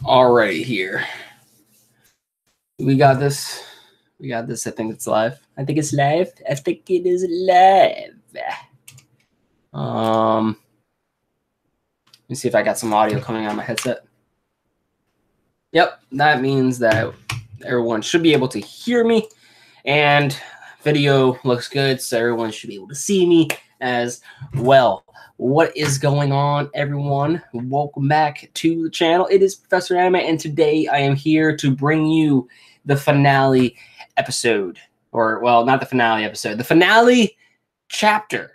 Alright, here. We got this. We got this. I think it's live. I think it's live. I think it is live. Let me see if I got some audio coming out of my headset. Yep, that means that everyone should be able to hear me, and video looks good, so everyone should be able to see me as well. What is going on, everyone? Welcome back to the channel. It is Professor Anime, and today I am here to bring you the finale episode. Or, well, not the finale episode. The finale chapter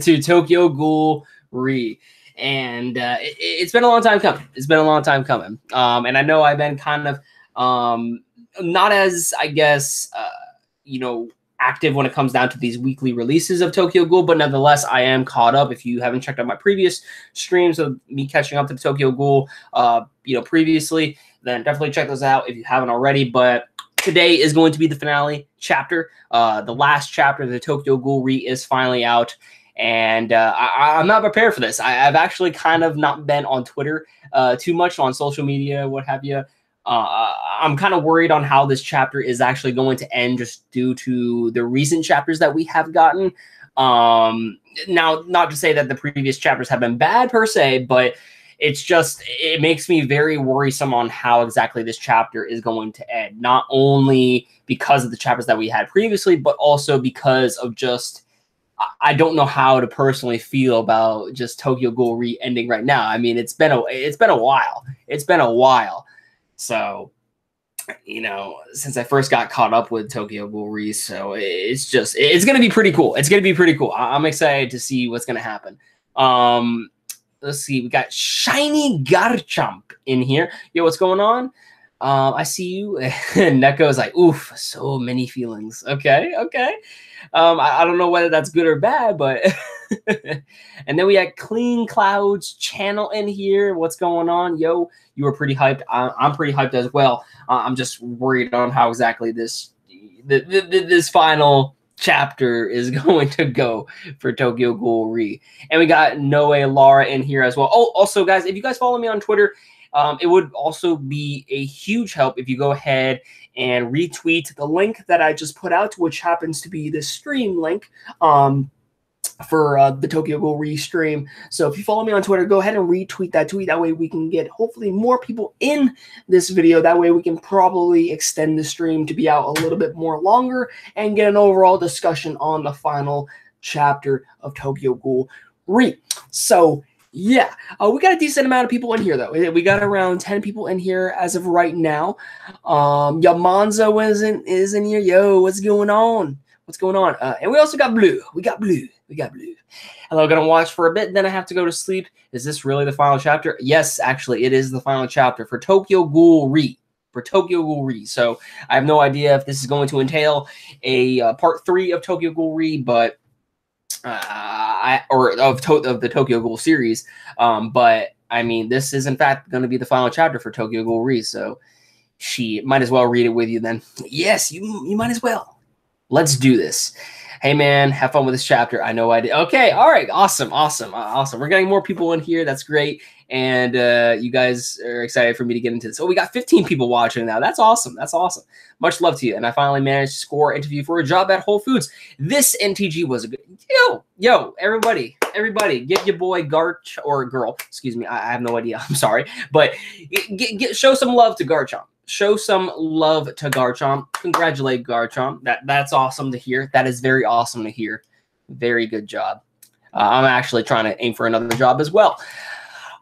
to Tokyo Ghoul Re. And it's been a long time coming. It's been a long time coming. And I know I've been kind of not as, I guess, active when it comes down to these weekly releases of Tokyo Ghoul, but nevertheless, I am caught up. If you haven't checked out my previous streams of me catching up to Tokyo Ghoul, previously, then definitely check those out if you haven't already. But today is going to be the finale chapter. The last chapter of the Tokyo Ghoul Re is finally out. And I'm not prepared for this. I've actually kind of not been on Twitter too much, on social media, what have you. I'm kind of worried on how this chapter is actually going to end, just due to the recent chapters that we have gotten. Now, not to say that the previous chapters have been bad per se, but it's just, it makes me very worrisome on how exactly this chapter is going to end. Not only because of the chapters that we had previously, but also because of just, I don't know how to personally feel about just Tokyo Ghoul Re ending right now. I mean, it's been a while. It's been a while. So, since I first got caught up with Tokyo Ghoul Re, so it's going to be pretty cool. It's going to be pretty cool. I'm excited to see what's going to happen. Let's see. We got Shiny Garchomp in here. Yo, what's going on? I see you. And Neko's like, oof, so many feelings. Okay. I don't know whether that's good or bad, but and then we had Clean Clouds channel in here. What's going on? Yo, you were pretty hyped. I'm pretty hyped as well. I'm just worried on how exactly this final chapter is going to go for Tokyo Ghoul Re. And we got Noe Lara in here as well. Oh, also, guys, if you guys follow me on Twitter, it would also be a huge help if you go ahead and retweet the link that I just put out, which happens to be the stream link for the Tokyo Ghoul Re stream. So if you follow me on Twitter, go ahead and retweet that tweet. That way we can get hopefully more people in this video. That way we can probably extend the stream to be out a little bit more longer and get an overall discussion on the final chapter of Tokyo Ghoul Re. So yeah, we got a decent amount of people in here, though. We got around 10 people in here as of right now. Yamanzo is in here. Yo, what's going on? What's going on? And we also got Blue. We got Blue. Hello, gonna watch for a bit, then I have to go to sleep. Is this really the final chapter? Yes, actually, it is the final chapter for Tokyo Ghoul Re. So I have no idea if this is going to entail a part 3 of Tokyo Ghoul Re, but of the Tokyo Ghoul series, but I mean, this is in fact going to be the final chapter for Tokyo Ghoul Re, so she might as well read it with you then. Yes, you might as well. Let's do this. Hey man, have fun with this chapter. I know I did. Okay, all right, awesome. We're getting more people in here. That's great, and you guys are excited for me to get into this. So we got 15 people watching now. That's awesome. Much love to you. And I finally managed to score an interview for a job at Whole Foods. This NTG was a good. Yo, everybody, give your boy Garch, or girl. Excuse me, I have no idea. I'm sorry, but show some love to Garchomp. Show some love to Garchomp. Congratulate Garchomp. That's awesome to hear. That is very awesome to hear. Very good job. I'm actually trying to aim for another job as well.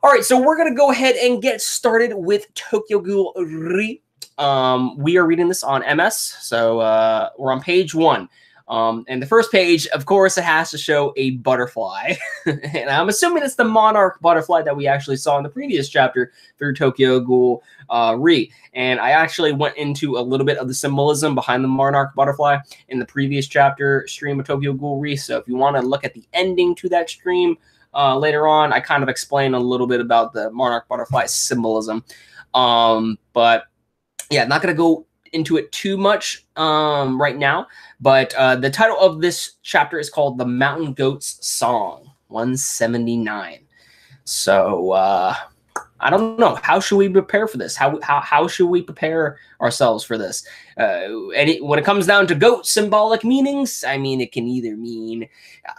All right, so we're going to go ahead and get started with Tokyo Ghoul Re. We are reading this on MS, so we're on page 1. And the first page, of course, it has to show a butterfly. And I'm assuming it's the monarch butterfly that we actually saw in the previous chapter through Tokyo Ghoul Re. And I actually went into a little bit of the symbolism behind the monarch butterfly in the previous chapter stream of Tokyo Ghoul Re. So if you want to look at the ending to that stream later on, I kind of explain a little bit about the monarch butterfly symbolism. But yeah, not going to go into it too much right now, but the title of this chapter is called The Mountain Goat's Song 179. So I don't know. How should we prepare for this? How should we prepare ourselves for this? When it comes down to goat symbolic meanings, I mean, it can either mean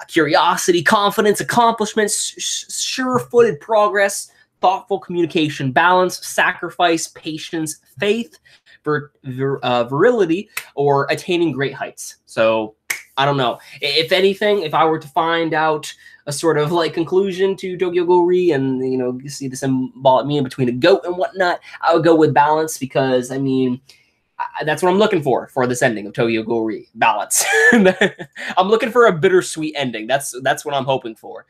curiosity, confidence, accomplishments, sure-footed progress, thoughtful communication, balance, sacrifice, patience, faith, virility, or attaining great heights. So I don't know. If anything, if I were to find out a sort of like conclusion to Tokyo Ghoul and, you know, see the symbolic meaning between a goat and whatnot, I would go with balance, because I mean, that's what I'm looking for this ending of Tokyo Ghoul, balance. I'm looking for a bittersweet ending. That's what I'm hoping for.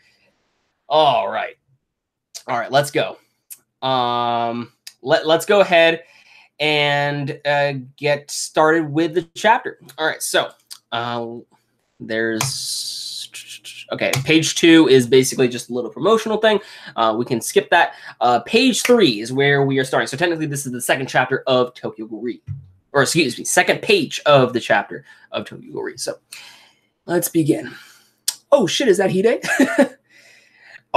All right, let's go. Let's go ahead and get started with the chapter. All right, so okay, page 2 is basically just a little promotional thing. We can skip that. Page 3 is where we are starting. So technically, this is the second chapter of Tokyo Ghoul, or excuse me, second page of the chapter of Tokyo Ghoul. So let's begin. Oh shit, is that Hide?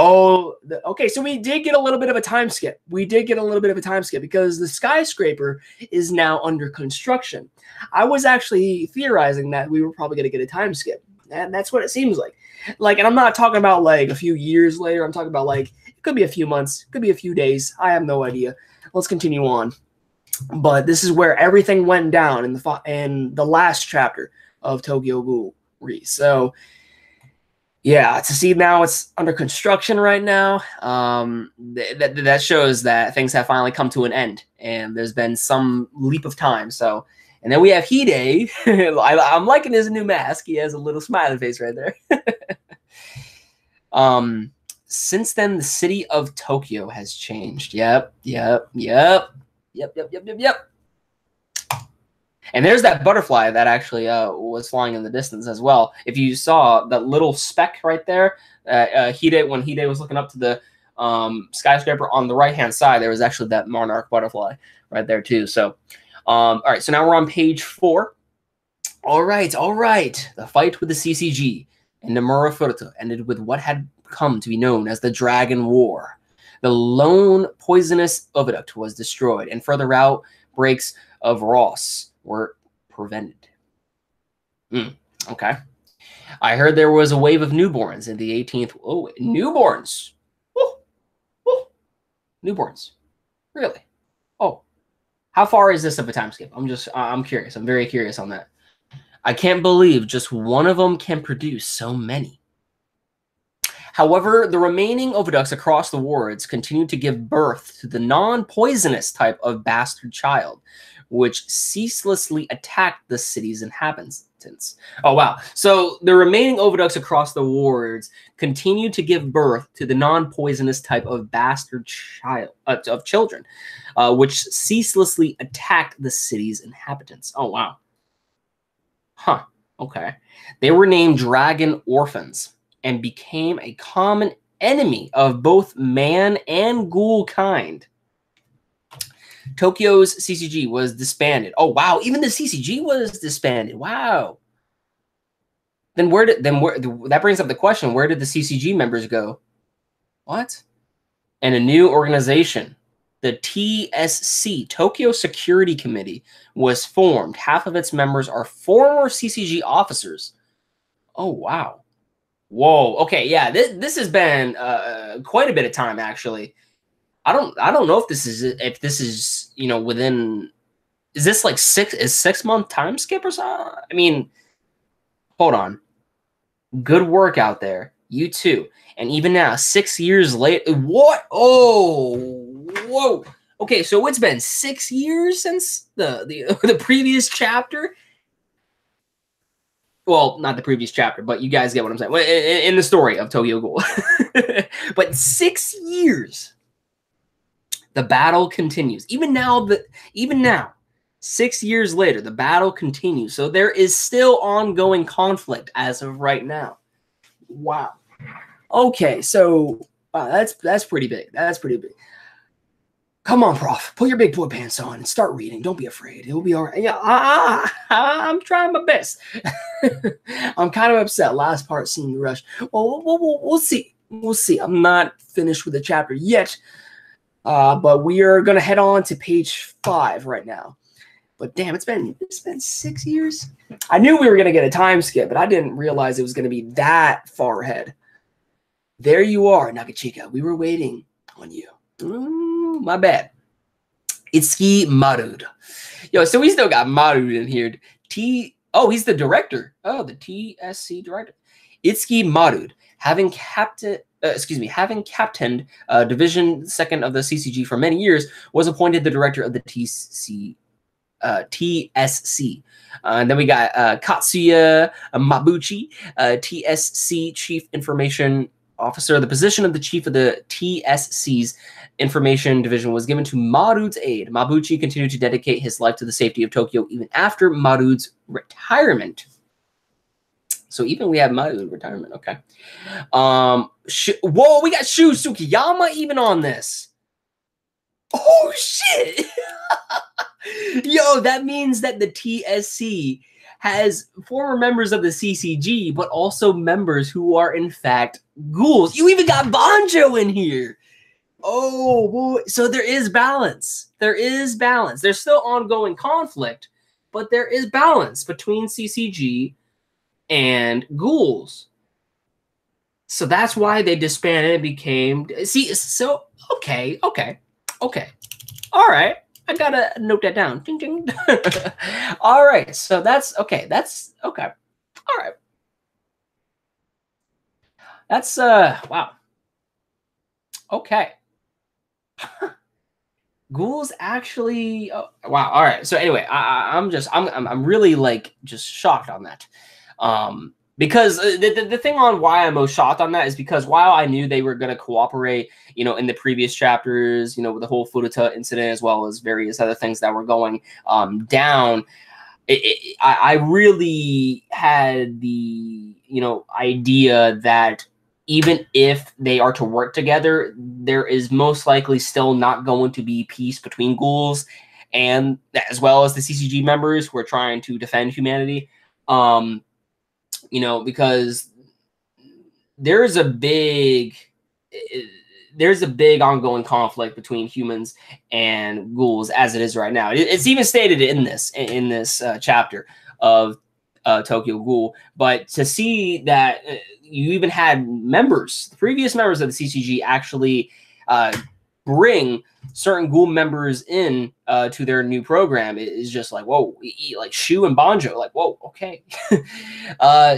Oh, okay, so we did get a little bit of a time skip. Because the skyscraper is now under construction. I was actually theorizing that we were probably going to get a time skip, and that's what it seems like. And I'm not talking about like a few years later. I'm talking about like, it could be a few months, could be a few days. I have no idea. Let's continue on. But this is where everything went down in the last chapter of Tokyo Ghoul. So yeah, to see now it's under construction right now, that shows that things have finally come to an end, and there's been some leap of time. So, and then we have Hide. I'm liking his new mask. He has a little smiley face right there. Since then, the city of Tokyo has changed. Yep. And there's that butterfly that actually was flying in the distance as well. If you saw that little speck right there, when Hide was looking up to the skyscraper on the right-hand side, there was actually that monarch butterfly right there too. So, all right, so now we're on page 4. All right. The fight with the CCG and Nomura Furuta ended with what had come to be known as the Dragon War. The lone poisonous oviduct was destroyed, and further outbreaks of Ross were prevented. Okay. I heard there was a wave of newborns in the 18th. Oh, newborns. Newborns. Really? Oh. How far is this of a time skip? I'm curious. I'm very curious on that. I can't believe just one of them can produce so many. However, the remaining oviducts across the wards continued to give birth to the non-poisonous type of bastard child, which ceaselessly attacked the city's inhabitants. Oh, wow. So the remaining oviducts across the wards continue to give birth to the non-poisonous type of bastard child of children, which ceaselessly attacked the city's inhabitants. Oh, wow. Huh. Okay. They were named Dragon Orphans and became a common enemy of both man and ghoul kind. Tokyo's CCG was disbanded. Oh, wow. Even the CCG was disbanded. Wow. Then that brings up the question, where did the CCG members go? What? And a new organization, the TSC, Tokyo Security Committee, was formed. Half of its members are former CCG officers. Oh, wow. Whoa. Okay, yeah. This has been quite a bit of time, actually. I don't know if this is you know, within, is this like 6 month time skip or something? I mean, hold on. Good work out there. You too. And even now, 6 years later, what? Oh, whoa. Okay, so it's been 6 years since the previous chapter. Well, not the previous chapter, but you guys get what I'm saying. In the story of Tokyo Ghoul. But 6 years. The battle continues. Even now, 6 years later, the battle continues. So there is still ongoing conflict as of right now. Wow. Okay, so that's pretty big. That's pretty big. Come on, Prof. Put your big boy pants on and start reading. Don't be afraid. It'll be all right. Yeah, I'm trying my best. I'm kind of upset. Last part seemed rushed. Well, we'll see. We'll see. I'm not finished with the chapter yet. But we are going to head on to page 5 right now. But damn, it's been 6 years. I knew we were going to get a time skip, but I didn't realize it was going to be that far ahead. There you are, Nakachika. We were waiting on you. My bad. Itsuki Marud. Yo, so we still got Marud in here. He's the director. Oh, the TSC director. Itsuki Marud, having captained Division 2nd of the CCG for many years, was appointed the director of the TSC. And then we got Katsuya Mabuchi, TSC Chief Information Officer. The position of the chief of the TSC's Information Division was given to Marud's aide. Mabuchi continued to dedicate his life to the safety of Tokyo even after Marud's retirement. So even we have Marud retirement. Okay. Whoa, we got Shu Tsukiyama even on this. Oh, shit. Yo, that means that the TSC has former members of the CCG, but also members who are, in fact, ghouls. You even got Banjo in here. Oh, boy. So there is balance. There is balance. There's still ongoing conflict, but there is balance between CCG and ghouls. So that's why they disbanded and became... See, so... Okay. All right. I gotta note that down. Ding, ding. All right. So that's okay. That's okay. All right. That's wow. Okay. Ghouls actually. Oh, wow. All right. So anyway, I'm really like just shocked on that. Because the thing on why I'm most shocked on that is because while I knew they were going to cooperate, you know, in the previous chapters, you know, with the whole Furuta incident as well as various other things that were going down, I really had the, you know, idea that even if they are to work together, there is most likely still not going to be peace between ghouls and as well as the CCG members who are trying to defend humanity. You know, because there's a big ongoing conflict between humans and ghouls as it is right now. It's even stated in this chapter of Tokyo Ghoul. But to see that you even had previous members of the CCG actually bring certain ghoul members in to their new program is just like, whoa, like Shu and Banjo, like, whoa, okay.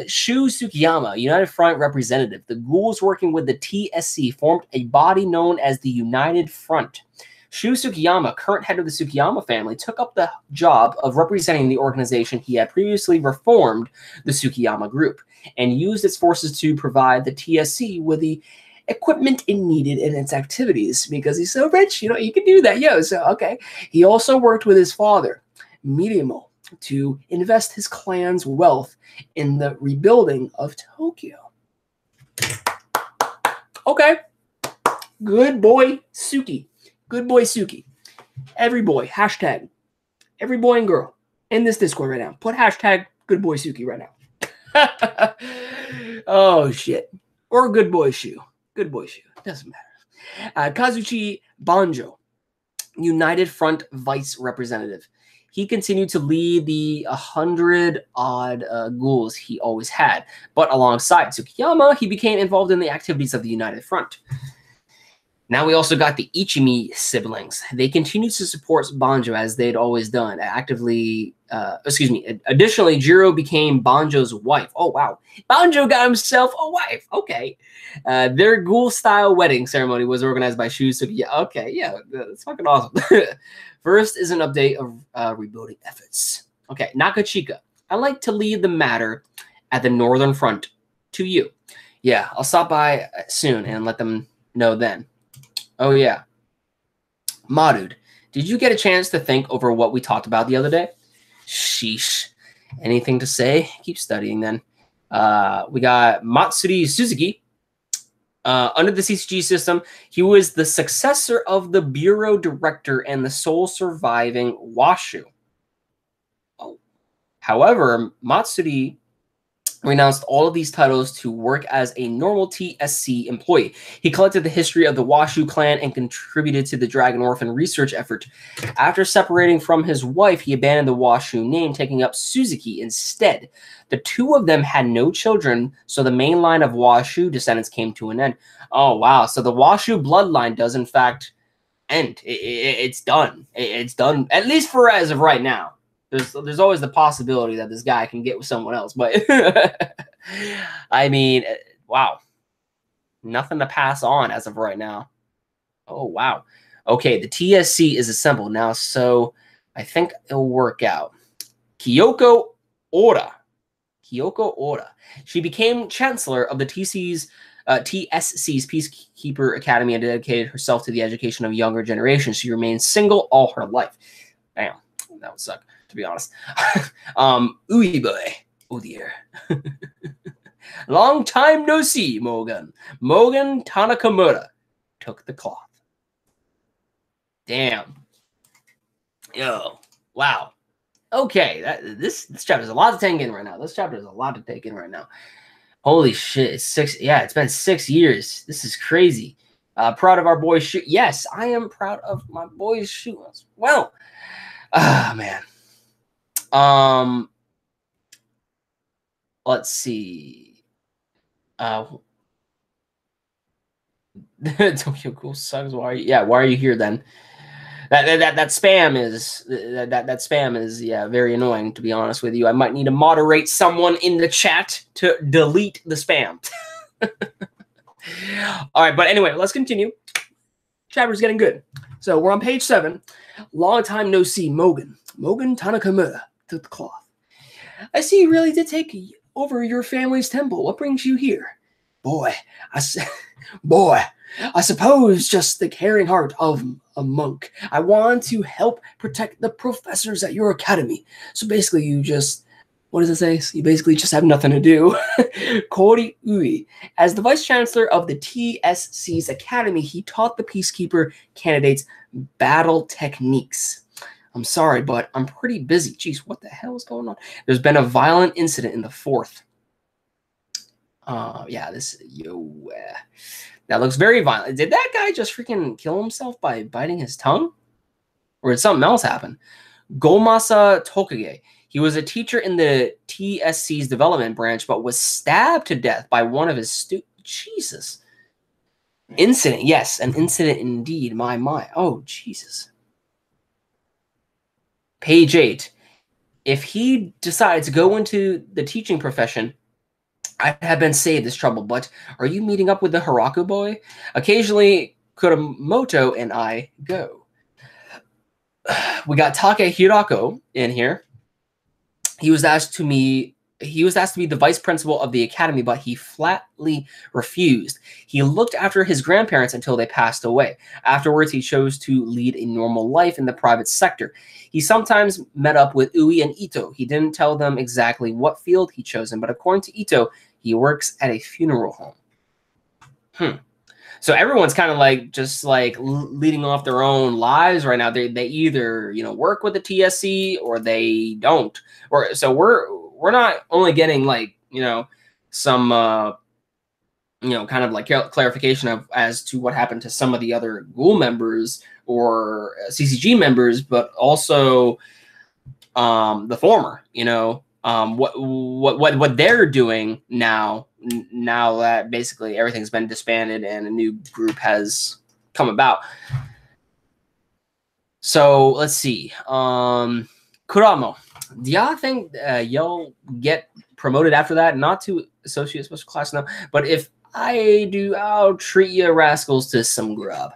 Shu Tsukiyama, United Front representative. The ghouls working with the TSC formed a body known as the United Front. Shu Tsukiyama, current head of the Tsukiyama family, took up the job of representing the organization he had previously reformed, the Tsukiyama Group, and used its forces to provide the TSC with the equipment it needed in its activities because he's so rich, you know, he can do that. So okay. He also worked with his father, Mirimo, to invest his clan's wealth in the rebuilding of Tokyo. Okay. Good boy, Suki. Good boy, Suki. Every boy, hashtag, every boy and girl in this Discord right now. Put hashtag good boy Suki right now. Oh, shit. Or good boy Shu. Good boy Shu. Doesn't matter. Kazuchi Banjo, United Front Vice Representative. He continued to lead the 100-odd ghouls he always had. But alongside Tsukiyama, he became involved in the activities of the United Front. Now we also got the Ichimi siblings. They continued to support Banjo as they'd always done, actively. Additionally, Jiro became Banjo's wife. Oh, wow. Banjo got himself a wife. Okay. Their ghoul-style wedding ceremony was organized by Shu Tsukiyama. Okay, yeah, that's fucking awesome. First is an update of rebuilding efforts. Okay, Nakachika. I'd like to leave the matter at the Northern Front to you. Yeah, I'll stop by soon and let them know then. Oh, yeah. Marud, did you get a chance to think over what we talked about the other day? Sheesh. Anything to say? Keep studying then. We got Matsuri Suzuki. Under the CCG system, he was the successor of the bureau director and the sole surviving Washu. Oh. However, Matsuri renounced all of these titles to work as a normal TSC employee. He collected the history of the Washu clan and contributed to the Dragon Orphan research effort. After separating from his wife, he abandoned the Washu name, taking up Suzuki instead. The two of them had no children, so the main line of Washu descendants came to an end. Oh, wow. So the Washu bloodline does, in fact, end. It's done. It's done, at least for as of right now. There's always the possibility that this guy can get with someone else, but I mean, wow, nothing to pass on as of right now. Oh wow, okay, the TSC is assembled now, so I think it'll work out. Kyoko Ora, she became chancellor of the TSC's Peacekeeper Academy and dedicated herself to the education of younger generations. She remained single all her life. Damn, that would suck, to be honest. Ooey boy. Oh dear. Long time no see, Mogan. Mogan Tanakamura took the cloth. Damn. Yo. Wow. Okay. This chapter is a lot to take in right now. Holy shit. It's been 6 years. This is crazy. Proud of our boys shoot. Yes, I am proud of my boys shoot as well. Ah, man. Let's see. Tokyo Ghoul sucks. Why are you here then? That spam is very annoying, to be honest with you. I might need to moderate someone in the chat to delete the spam. All right, but anyway, let's continue. Chapter's getting good. So we're on page 7. Long time no see, Mogan Tanakamura took the cloth. I see you really did take over your family's temple. What brings you here? Boy, I suppose just the caring heart of a monk. I want to help protect the professors at your academy. So basically you just, what does it say? So you basically just have nothing to do. Kori Ui. As the vice chancellor of the TSC's academy, he taught the peacekeeper candidates battle techniques. I'm sorry, but I'm pretty busy. Jeez, what the hell is going on? There's been a violent incident in the 4th. That looks very violent. Did that guy just freaking kill himself by biting his tongue? Or did something else happen? Gomasa Tokage. He was a teacher in the TSC's development branch, but was stabbed to death by one of his students. Jesus. Incident. Yes, an incident indeed. My. Oh, Jesus. Page 8. If he decided to go into the teaching profession, I have been saved this trouble, but are you meeting up with the Haraku boy? Occasionally, Kuramoto and I go. We got Take Hirako in here. He was asked to be the vice principal of the academy, but he flatly refused. He looked after his grandparents until they passed away. Afterwards, he chose to lead a normal life in the private sector. He sometimes met up with Ui and Ito. He didn't tell them exactly what field he chosen, but according to Ito, he works at a funeral home. So everyone's kind of just leading off their own lives right now. They either work with the TSC or they don't. Or so we're not only getting some kind of clarification as to what happened to some of the other Ghoul members or CCG members, but also the former. What they're doing now that basically everything's been disbanded and a new group has come about. So let's see. Kuramo, do y'all think you'll get promoted after that? Not to associate special class now, but if I do, I'll treat you rascals to some grub.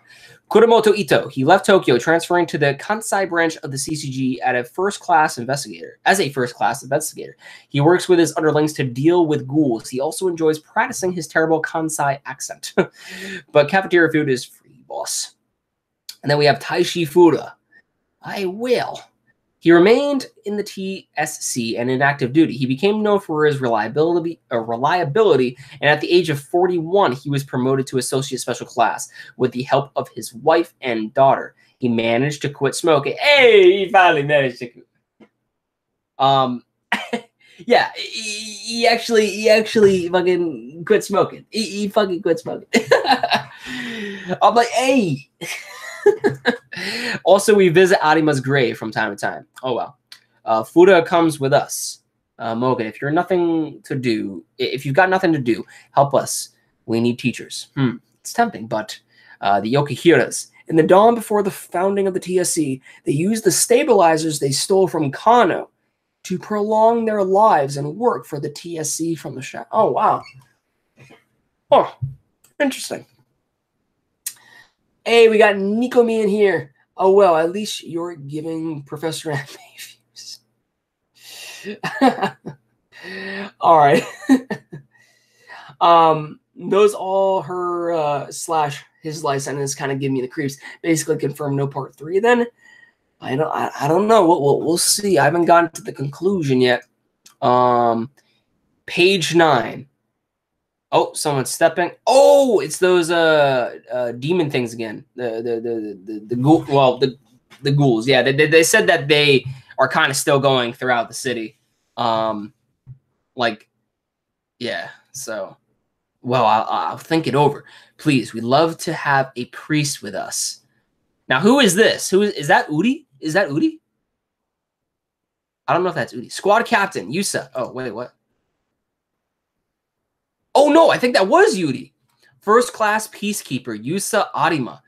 Kuramoto Ito, he left Tokyo, transferring to the Kansai branch of the CCG as a first-class investigator. He works with his underlings to deal with ghouls. He also enjoys practicing his terrible Kansai accent. But cafeteria food is free, boss. And then we have Taishi Fura. I will. He remained in the TSC and in active duty. He became known for his reliability, and at the age of 41, he was promoted to Associate Special Class with the help of his wife and daughter. He managed to quit smoking. Hey, he finally managed to. Yeah, he actually fucking quit smoking. He fucking quit smoking. I'm like, hey. Also, we visit Arima's grave from time to time. Oh well. Fuda comes with us. Mogan, if if you've got nothing to do, help us. We need teachers. It's tempting, but the Yokohiras, in the dawn before the founding of the TSC, they used the stabilizers they stole from Kano to prolong their lives and work for the TSC from the shadow. Oh, wow. Oh, interesting. Hey, we got Nikomi in here. Oh, well, at least you're giving Professor Anime views. All right. Those all her slash his life sentence kind of give me the creeps. Basically confirm no part 3 then. I don't know. We'll see. I haven't gotten to the conclusion yet. Page 9. Oh, someone's stepping. Oh, it's those demon things again. The ghoul. Well, the ghouls. Yeah, they said that they are kind of still going throughout the city. Like, yeah. So, well, I'll think it over, please. We'd love to have a priest with us. Now, who is this? Who is that? Udi? Is that Udi? I don't know if that's Udi. Squad captain Yusa. Oh wait, what? Oh no, I think that was Yuri. First class peacekeeper, Yusa Arima.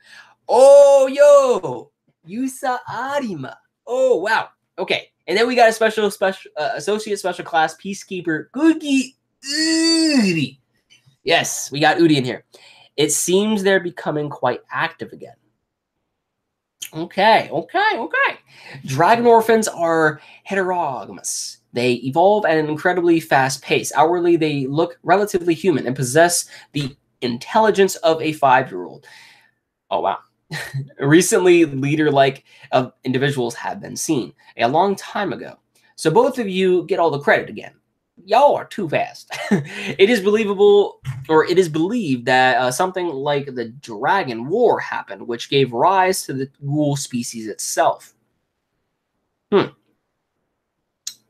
Oh yo, Yusa Arima. Oh wow. Okay, and then we got a special associate special class peacekeeper, Gugi Udi. Yes, we got Udi in here. It seems they're becoming quite active again. Okay. Dragon orphans are heterogamous. They evolve at an incredibly fast pace. Outwardly, they look relatively human and possess the intelligence of a 5-year-old. Oh, wow. Recently, leader-like individuals have been seen a long time ago. So both of you get all the credit again. Y'all are too fast. It is believed that something like the Dragon War happened, which gave rise to the ghoul species itself.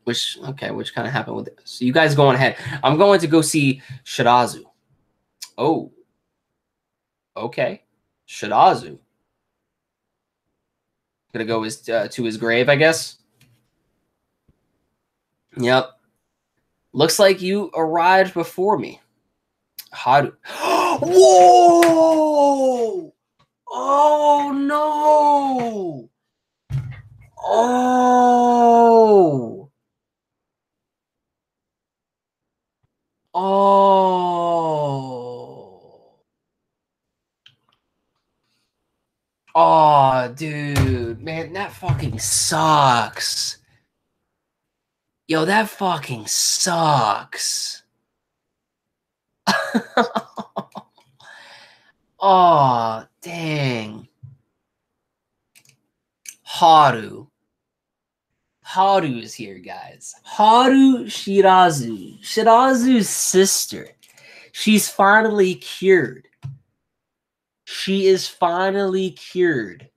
Which kind of happened with it. So you guys go on ahead. I'm going to go see Shirazu. Oh. Okay. Shirazu. Gonna go to his grave, I guess. Yep. Looks like you arrived before me. Haru. Whoa! Oh no! Oh! Oh! Oh, dude, man, that fucking sucks. Yo, that fucking sucks. Oh, dang. Haru. Haru is here, guys. Haru Shirazu. Shirazu's sister. She's finally cured. She is finally cured.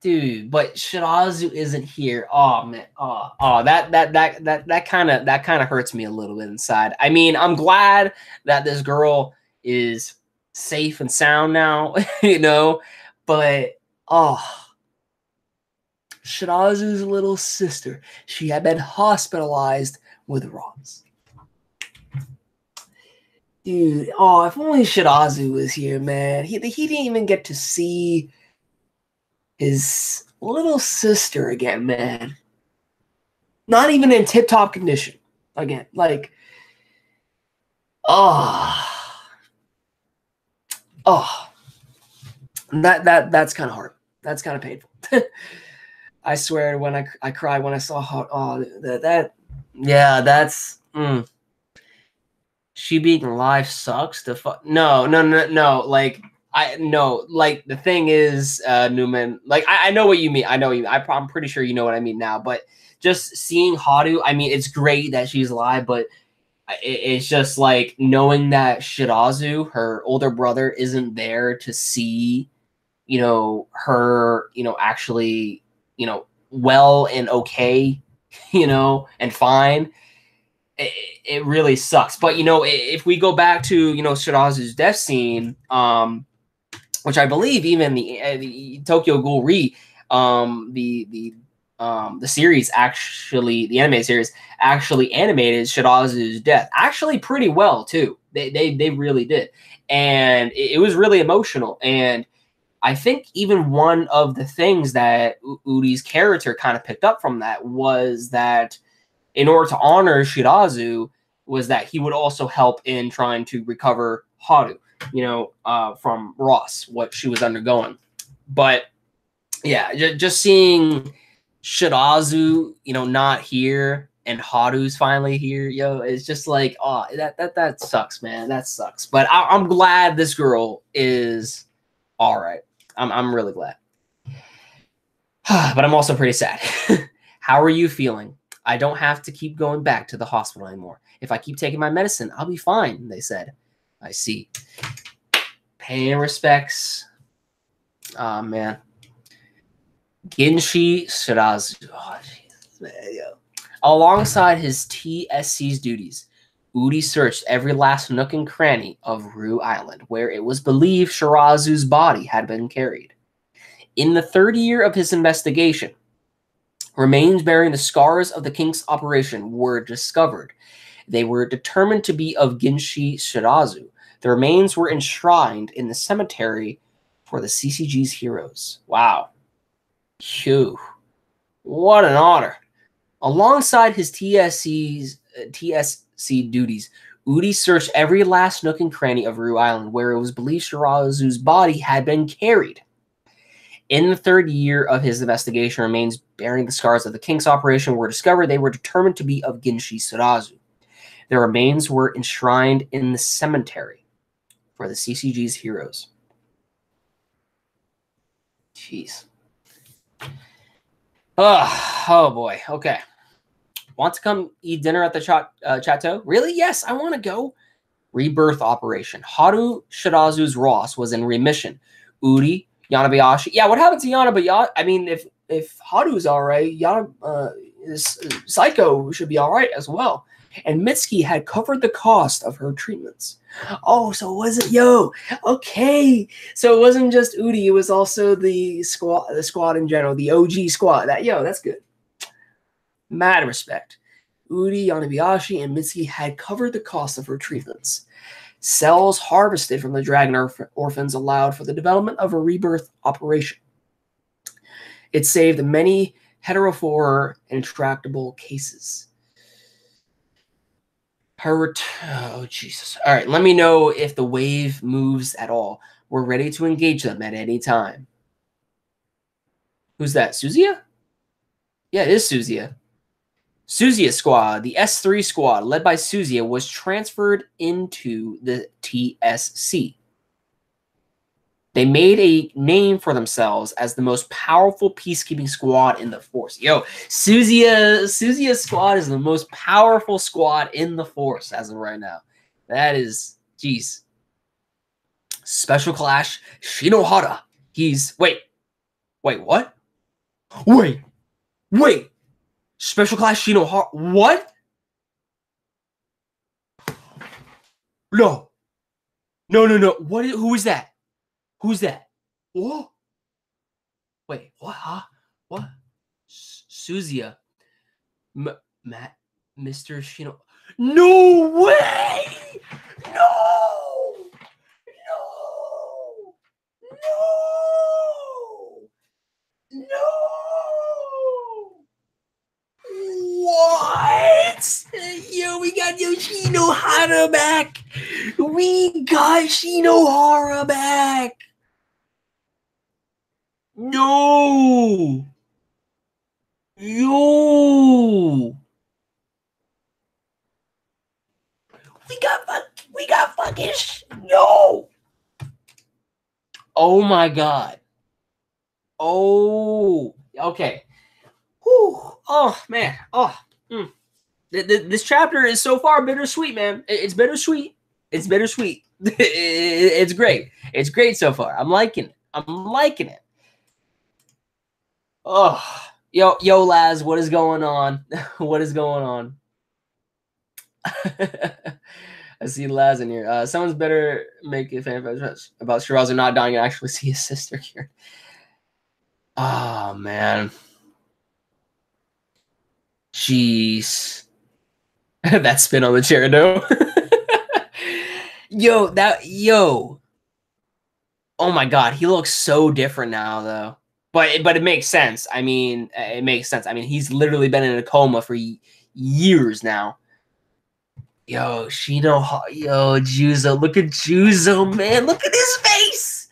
Dude, but Shirazu isn't here. Oh man. Oh, that kind of hurts me a little bit inside. I mean, I'm glad that this girl is safe and sound now, you know, but Shirazu's little sister, she had been hospitalized with rocks. Dude, if only Shirazu was here, man. He didn't even get to see his little sister again, man. Not even in tip-top condition. Again, like, that's kind of hard. That's kind of painful. I swear, when I cried when I saw her. That's. She being alive sucks. No. Like. Like the thing is, Newman, like I know what you mean. I'm pretty sure you know what I mean now, but just seeing Haru, I mean, it's great that she's alive, but it's just like knowing that Shirazu, her older brother, isn't there to see, her, actually, well and okay. and fine. It really sucks. But if we go back to Shirazu's death scene, which I believe even the Tokyo Ghoul the series actually, the anime series actually animated Shirazu's death actually pretty well too. They really did, and it was really emotional. And I think even one of the things that Uri's character kind of picked up from that was that in order to honor Shirazu, was that he would also help in trying to recover Haru, from Ross, what she was undergoing. But yeah, just seeing Shirazu, not here and Haru's finally here, it's just like, oh, that sucks, man. That sucks. But I'm glad this girl is all right. I'm really glad. But I'm also pretty sad. How are you feeling? I don't have to keep going back to the hospital anymore. If I keep taking my medicine, I'll be fine, they said. I see. Paying respects. Oh, man. Ginshi Shirazu. Oh, Jesus, man, yo. Alongside his TSC's duties, Uri searched every last nook and cranny of Rue Island, where it was believed Shirazu's body had been carried. In the third year of his investigation, remains bearing the scars of the King's operation were discovered. They were determined to be of Ginshi Shirazu. The remains were enshrined in the cemetery for the CCG's heroes. Wow. Phew. What an honor. Alongside his TSC duties, Uri searched every last nook and cranny of Rue Island where it was believed Shirazu's body had been carried. In the third year of his investigation, remains bearing the scars of the King's operation were discovered. They were determined to be of Ginshi Shirazu. Their remains were enshrined in the cemetery for the CCG's heroes. Jeez. Oh boy. Okay. Want to come eat dinner at the chateau? Really? Yes, I want to go. Rebirth operation. Haru Shirazu's Ross was in remission. Uri, Yanabayashi. Yeah, what happened to Yanabayashi? I mean, if Haru's all right, Psycho should be all right as well. And Mitsuki had covered the cost of her treatments. Oh, so it wasn't okay. So it wasn't just Uri, it was also the squad in general, the OG squad. That's good. Mad respect. Uri, Yanabayashi, and Mitsuki had covered the cost of her treatments. Cells harvested from the dragon orphans allowed for the development of a rebirth operation. It saved many heterophore and intractable cases. Oh, Jesus. All right, let me know if the wave moves at all. We're ready to engage them at any time. Who's that? Suzuya? Yeah, it is Suzuya. Suzuya squad, the S3 squad, led by Suzuya, was transferred into the TSC. They made a name for themselves as the most powerful peacekeeping squad in the force. Suzuya squad is the most powerful squad in the force as of right now. That is, geez. Special Clash Shinohara. Wait, what? Wait. Special Class Shinohara. What? No. What? Who is that? Who's that? What? Wait, what? Huh? What? Suzuya. Matt? Mr. Shino. No way! No! What? Yo, we got Shinohara back. We got Shinohara back. No. Yo. We got fucking no. Oh my God. Oh, okay. Whew. Oh man. Oh. This chapter is so far bittersweet, man. It's bittersweet. It's bittersweet. It's great. It's great so far. I'm liking it. Oh, Yo, Laz, what is going on? What is going on? I see Laz in here. Someone's better make a fan about Shirazu not dying and actually see his sister here. Oh, man. Jeez. That spin on the chair, though. Yo. Oh, my God. He looks so different now, though. But it makes sense. I mean, it makes sense. I mean, he's literally been in a coma for years now. Yo, Juzo. Look at Juzo, man. Look at his face.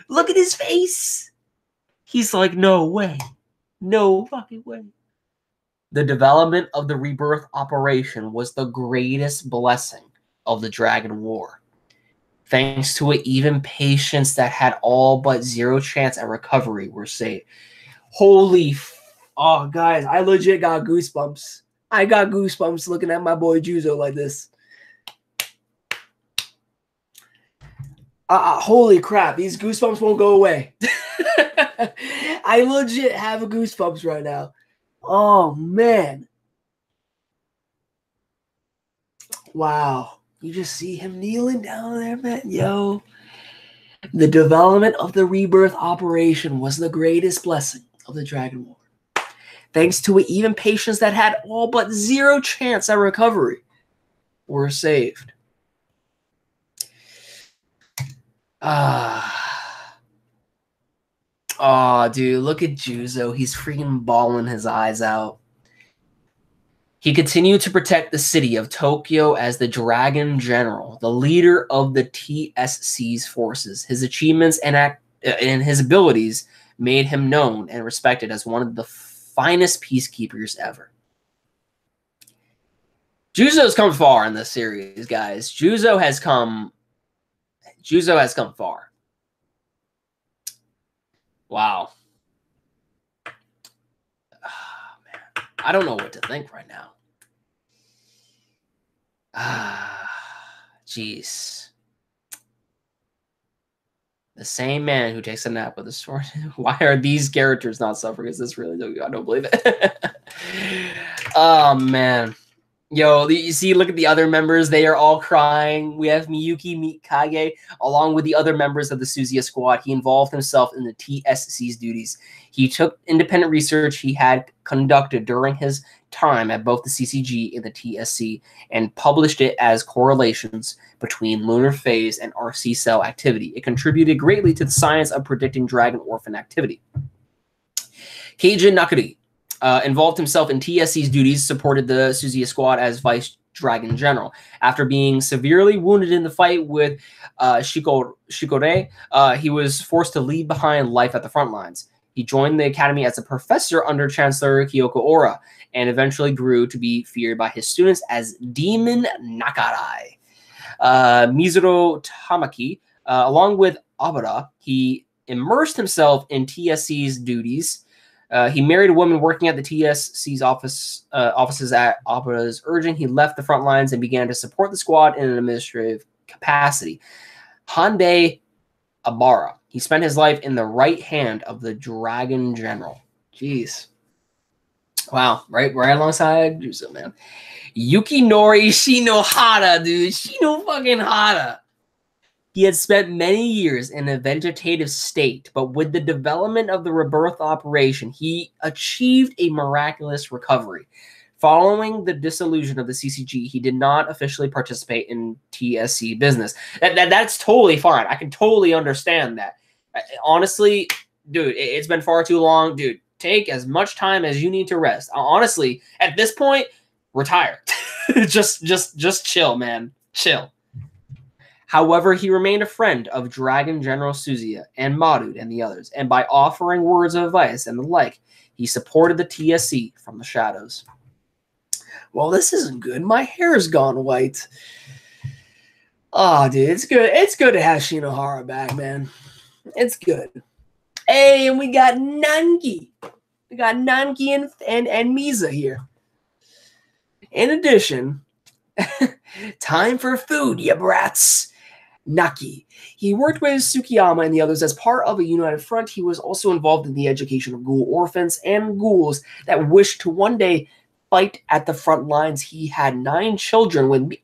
Look at his face. He's like, no way. No fucking way. The development of the rebirth operation was the greatest blessing of the Dragon War. Thanks to it, even patients that had all but zero chance at recovery were saved. Oh, guys, I legit got goosebumps. I got goosebumps looking at my boy Juzo like this. Holy crap, these goosebumps won't go away. I legit have goosebumps right now. Oh, man. Wow. You just see him kneeling down there, man. Yo. The development of the rebirth operation was the greatest blessing of the Dragon War. Thanks to it, even patients that had all but zero chance at recovery were saved. Oh, dude, look at Juzo. He's freaking bawling his eyes out. He continued to protect the city of Tokyo as the Dragon General, the leader of the TSC's forces. His achievements and his abilities made him known and respected as one of the finest peacekeepers ever. Juzo's come far in this series, guys. Juzo has come far. Wow. Oh, man. I don't know what to think right now. Jeez. The same man who takes a nap with a sword. Why are these characters not suffering? Is this really? I don't believe it. Oh, man. Yo, you see, look at the other members. They are all crying. We have Miyuki meet Kage, along with the other members of the Suzuya squad. He involved himself in the TSC's duties. He took independent research he had conducted during his time at both the CCG and the TSC and published it as correlations between lunar phase and RC cell activity. It contributed greatly to the science of predicting dragon orphan activity. Keijin Nakari involved himself in TSC's duties, supported the Suzuya squad as Vice Dragon General. After being severely wounded in the fight with Shikore, he was forced to leave behind life at the front lines. He joined the academy as a professor under Chancellor Kyoko Ora and eventually grew to be feared by his students as Demon Nakarai. Mizuro Tamaki, along with Abara, he immersed himself in TSC's duties. He married a woman working at the TSC's offices at Abara's urging. He left the front lines and began to support the squad in an administrative capacity. Hande Abara. He spent his life in the right hand of the Dragon General. Jeez. Wow. Right alongside Juzo, man. Yukinori Shinohara, dude. Shino fucking Hara. He had spent many years in a vegetative state, but with the development of the rebirth operation, he achieved a miraculous recovery. Following the dissolution of the CCG, he did not officially participate in TSC business. That's totally fine. I can totally understand that. Honestly, dude, it's been far too long. Dude, take as much time as you need to rest. Honestly, at this point, retire. just chill, man. Chill. However, he remained a friend of Dragon General Suzuya and Marud and the others, and by offering words of advice and the like, he supported the TSC from the shadows. Well, this isn't good. My hair's gone white. Oh, dude, it's good. It's good to have Shinohara back, man. It's good. Hey, and we got Nanki. We got Nanki and Misa here. In addition, time for food, you brats. Naki. He worked with Tsukiyama and the others as part of a united front. He was also involved in the education of ghoul orphans and ghouls that wished to one day fight at the front lines. He had 9 children with me.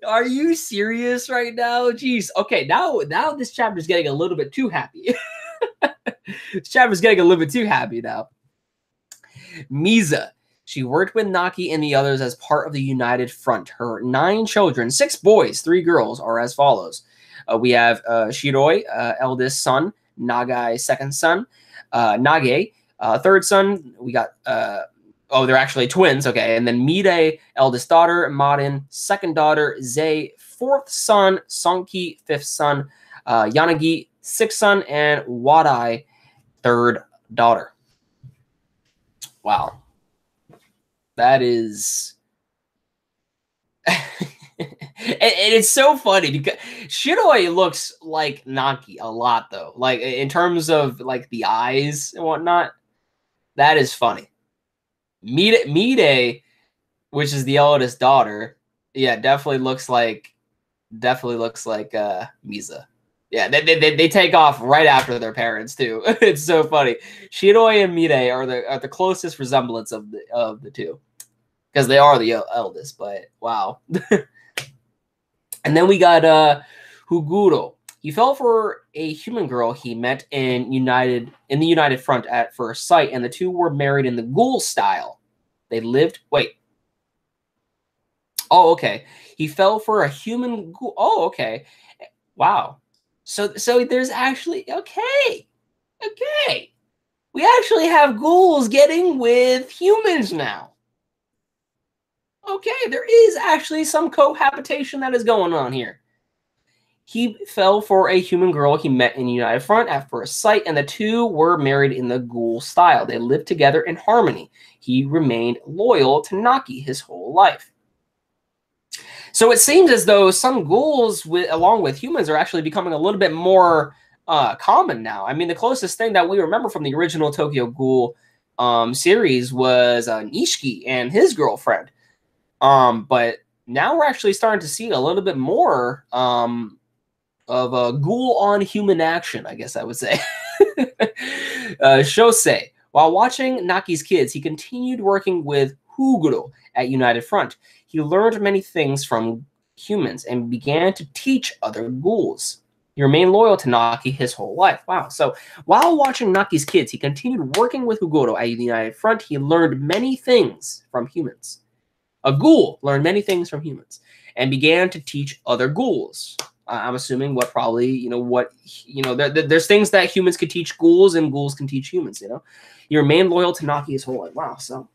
Are you serious right now? Jeez. Okay, now this chapter is getting a little bit too happy. This chapter is getting a little bit too happy now. Misa. She worked with Naki and the others as part of the united front. Her 9 children, 6 boys, 3 girls, are as follows. We have Shiroi, eldest son, Nagai, second son, Nage, third son. We got oh, they're actually twins. Okay, and then Mide, eldest daughter, Marin, second daughter, Zei, fourth son, Sonki, fifth son, Yanagi, sixth son, and Wadai, third daughter. Wow. That is... and it's so funny because Shiroi looks like Naki a lot, though. Like, in terms of, like, the eyes and whatnot. That is funny. Mide, which is the eldest daughter, yeah, definitely looks like Misa. Yeah, they take off right after their parents too. It's so funny. Shiroi and Mide are the closest resemblance of the two, because they are the eldest. But wow. And then we got Huguro. He fell for a human girl he met in the United Front at first sight, and the two were married in the ghoul style. They lived. Wait. Oh, okay. He fell for a human ghoul. Oh, okay. Wow. So there's actually okay. We actually have ghouls getting with humans now. Okay, there is actually some cohabitation that is going on here. He fell for a human girl he met in United Front at first sight, and the two were married in the ghoul style. They lived together in harmony. He remained loyal to Naki his whole life. So it seems as though some ghouls, along with humans, are actually becoming a little bit more common now. I mean, the closest thing that we remember from the original Tokyo Ghoul series was Nishiki and his girlfriend. But now we're actually starting to see a little bit more of a ghoul on human action, I guess I would say. Shosei. While watching Naki's kids, he continued working with Huguro at United Front. He learned many things from humans and began to teach other ghouls. He remained loyal to Naki his whole life. Wow. So while watching Naki's kids, he continued working with Huguro at United Front. He learned many things from humans. A ghoul learned many things from humans and began to teach other ghouls. I'm assuming there's things that humans could teach ghouls and ghouls can teach humans, He remained loyal to Naki his whole life. Wow. So,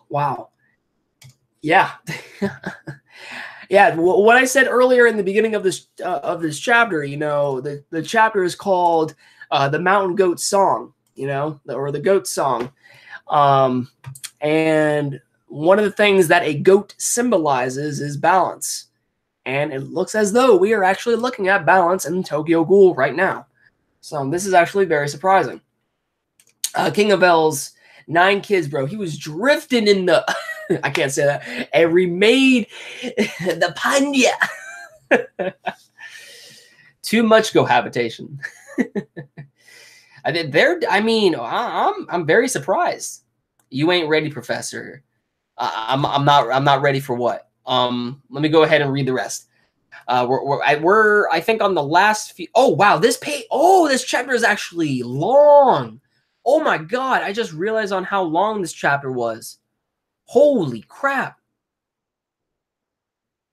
wow. Yeah. Yeah. What I said earlier in the beginning of this chapter, the chapter is called The Mountain Goat Song, or the Goat Song. And one of the things that a goat symbolizes is balance. And it looks as though we are actually looking at balance in Tokyo Ghoul right now. So this is actually very surprising. King of L's 9 kids, bro. He was drifting in the... I can't say that. And remade the Panya. Too much cohabitation. I'm very surprised. You ain't ready, Professor. I'm not ready for what? Let me go ahead and read the rest. We're I think on the last few. Oh wow, this chapter is actually long. Oh my god, I just realized on how long this chapter was. Holy crap.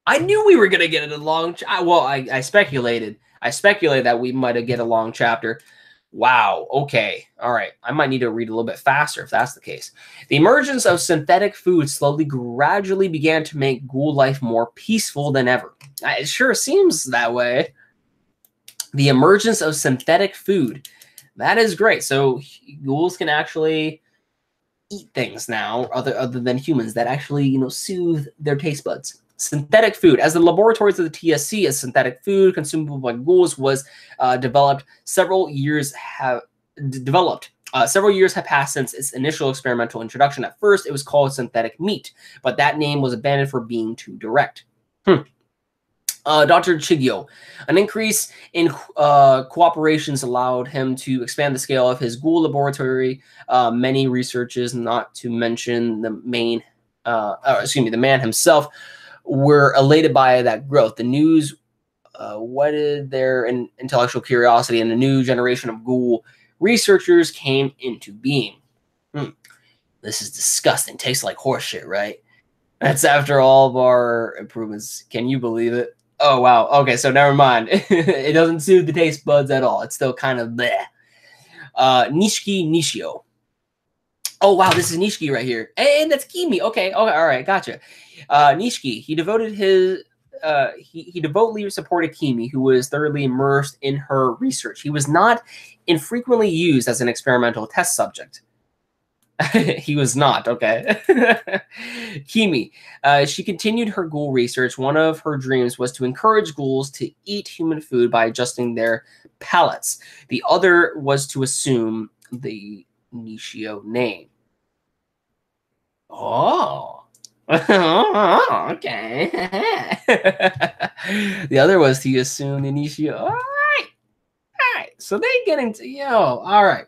I knew we were gonna get a long. I speculated. I speculated that we might get a long chapter. Wow. Okay. All right. I might need to read a little bit faster if that's the case. The emergence of synthetic food gradually began to make ghoul life more peaceful than ever. It sure seems that way. The emergence of synthetic food. That is great. So ghouls can actually eat things now other than humans that actually, soothe their taste buds. Synthetic food. As the laboratories of the TSC as synthetic food consumable by ghouls was developed, several years have Several years have passed since its initial experimental introduction. At first, it was called synthetic meat, but that name was abandoned for being too direct. Dr. Chigyo. An increase in cooperations allowed him to expand the scale of his ghoul laboratory. Many researchers, not to mention the the man himself, were elated by that growth. The news whetted their intellectual curiosity, and a new generation of ghoul researchers came into being. This is disgusting. Tastes like horse shit, right? That's after all of our improvements. Can you believe it? Oh, wow. Okay, so never mind. It doesn't soothe the taste buds at all. It's still kind of bleh. Nishiki Nishio. Oh, wow, this is Nishiki right here. And that's Kimi. Okay, all right, gotcha. Nishiki, he devoted his... he devotedly supported Kimi, who was thoroughly immersed in her research. He was not infrequently used as an experimental test subject. He was not, okay. Kimi, she continued her ghoul research. One of her dreams was to encourage ghouls to eat human food by adjusting their palates. The other was to assume the Nishio name. Oh. Okay. The other was to assume the Nishio. All right. So they get into, all right.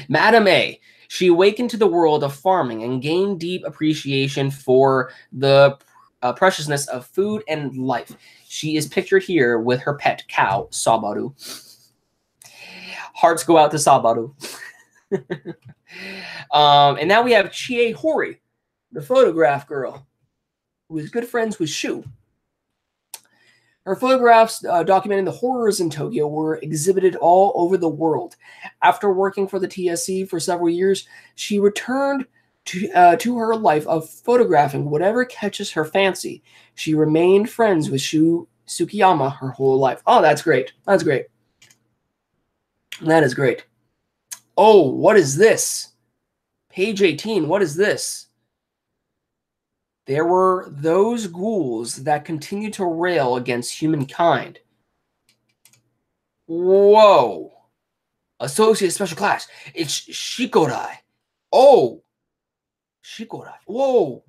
Madame A. She awakened to the world of farming and gained deep appreciation for the preciousness of food and life. She is pictured here with her pet cow, Sabaru. Hearts go out to Sabaru. And now we have Chie Hori, the photograph girl, who is good friends with Shu. Her photographs documenting the horrors in Tokyo were exhibited all over the world. After working for the TSC for several years, she returned to her life of photographing whatever catches her fancy. She remained friends with Shu Tsukiyama her whole life. Oh, that's great. That's great. That is great. Oh, what is this? Page 18, what is this? There were those ghouls that continued to rail against humankind. Whoa. Associate Special Class. It's Shikorai. Oh. Shikorai. Whoa.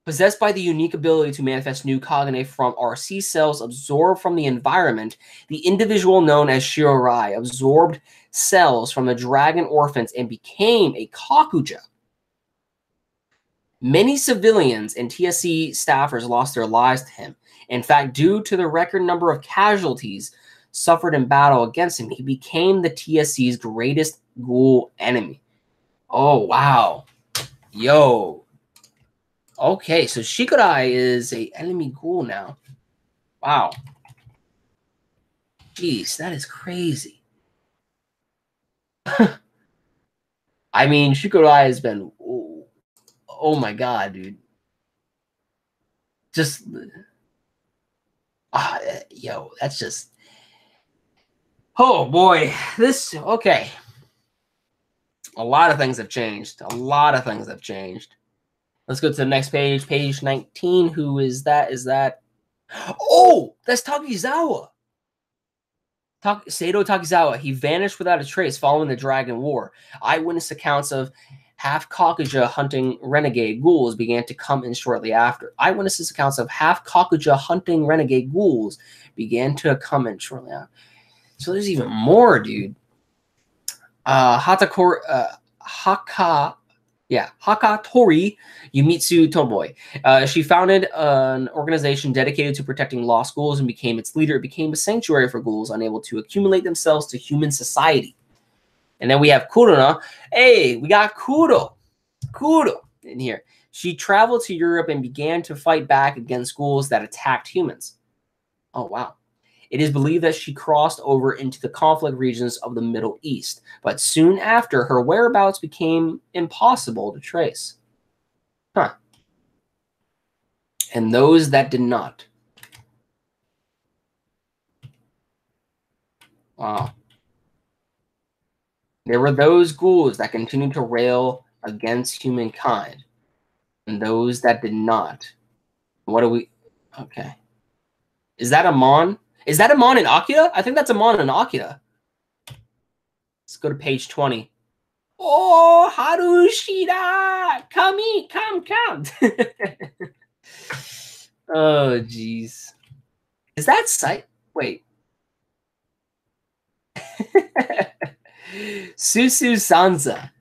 Possessed by the unique ability to manifest new Kagane from RC cells absorbed from the environment, the individual known as Shirai absorbed cells from the dragon orphans and became a Kakuja. Many civilians and TSC staffers lost their lives to him. In fact, due to the record number of casualties suffered in battle against him, he became the TSC's greatest ghoul enemy. Oh, wow. Yo. Okay, so Shikorai is a enemy ghoul now. Wow. Jeez, that is crazy. I mean, Shikorai has been... Oh my god, dude. Just... yo, that's just... Oh, boy. This... Okay. A lot of things have changed. A lot of things have changed. Let's go to the next page. Page 19. Who is that? Is that... Oh! That's Takizawa! Sato Takizawa. He vanished without a trace following the Dragon War. Eyewitness accounts of half-Kakuja hunting renegade ghouls began to come in shortly after. Eyewitnesses' accounts of half-Kakuja hunting renegade ghouls began to come in shortly after. So there's even more, dude. Hakatori Yumitsu Tomoe. She founded an organization dedicated to protecting lost ghouls and became its leader. It became a sanctuary for ghouls unable to accumulate themselves to human society. And then we have Kurona. Hey, we got Kuro in here. She traveled to Europe and began to fight back against ghouls that attacked humans. Oh, wow. It is believed that she crossed over into the conflict regions of the Middle East, but soon after, her whereabouts became impossible to trace. Huh. And those that did not. Wow. There were those ghouls that continued to rail against humankind, and those that did not. What do we... Okay. Is that Amon? Is that Amon and Akira? I think that's Amon and Akira. Let's go to page 20. Oh, Harushida! Come in, come. Oh, jeez. Is that sight? Wait. Susu Sanza,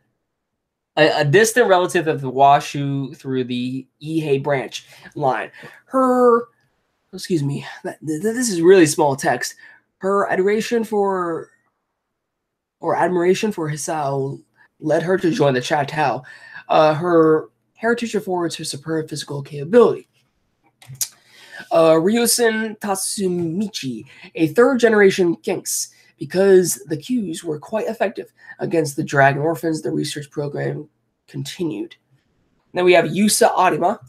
a distant relative of the Washu through the Ihei branch line. Excuse me, this is really small text. Her admiration for Hisao led her to join the Chatao. Her heritage affords her superb physical capability. Ryusen Tatsumichi, a third-generation Genks. Because the Qs were quite effective against the Dragon Orphans, the research program continued. Then we have Yusa Arima,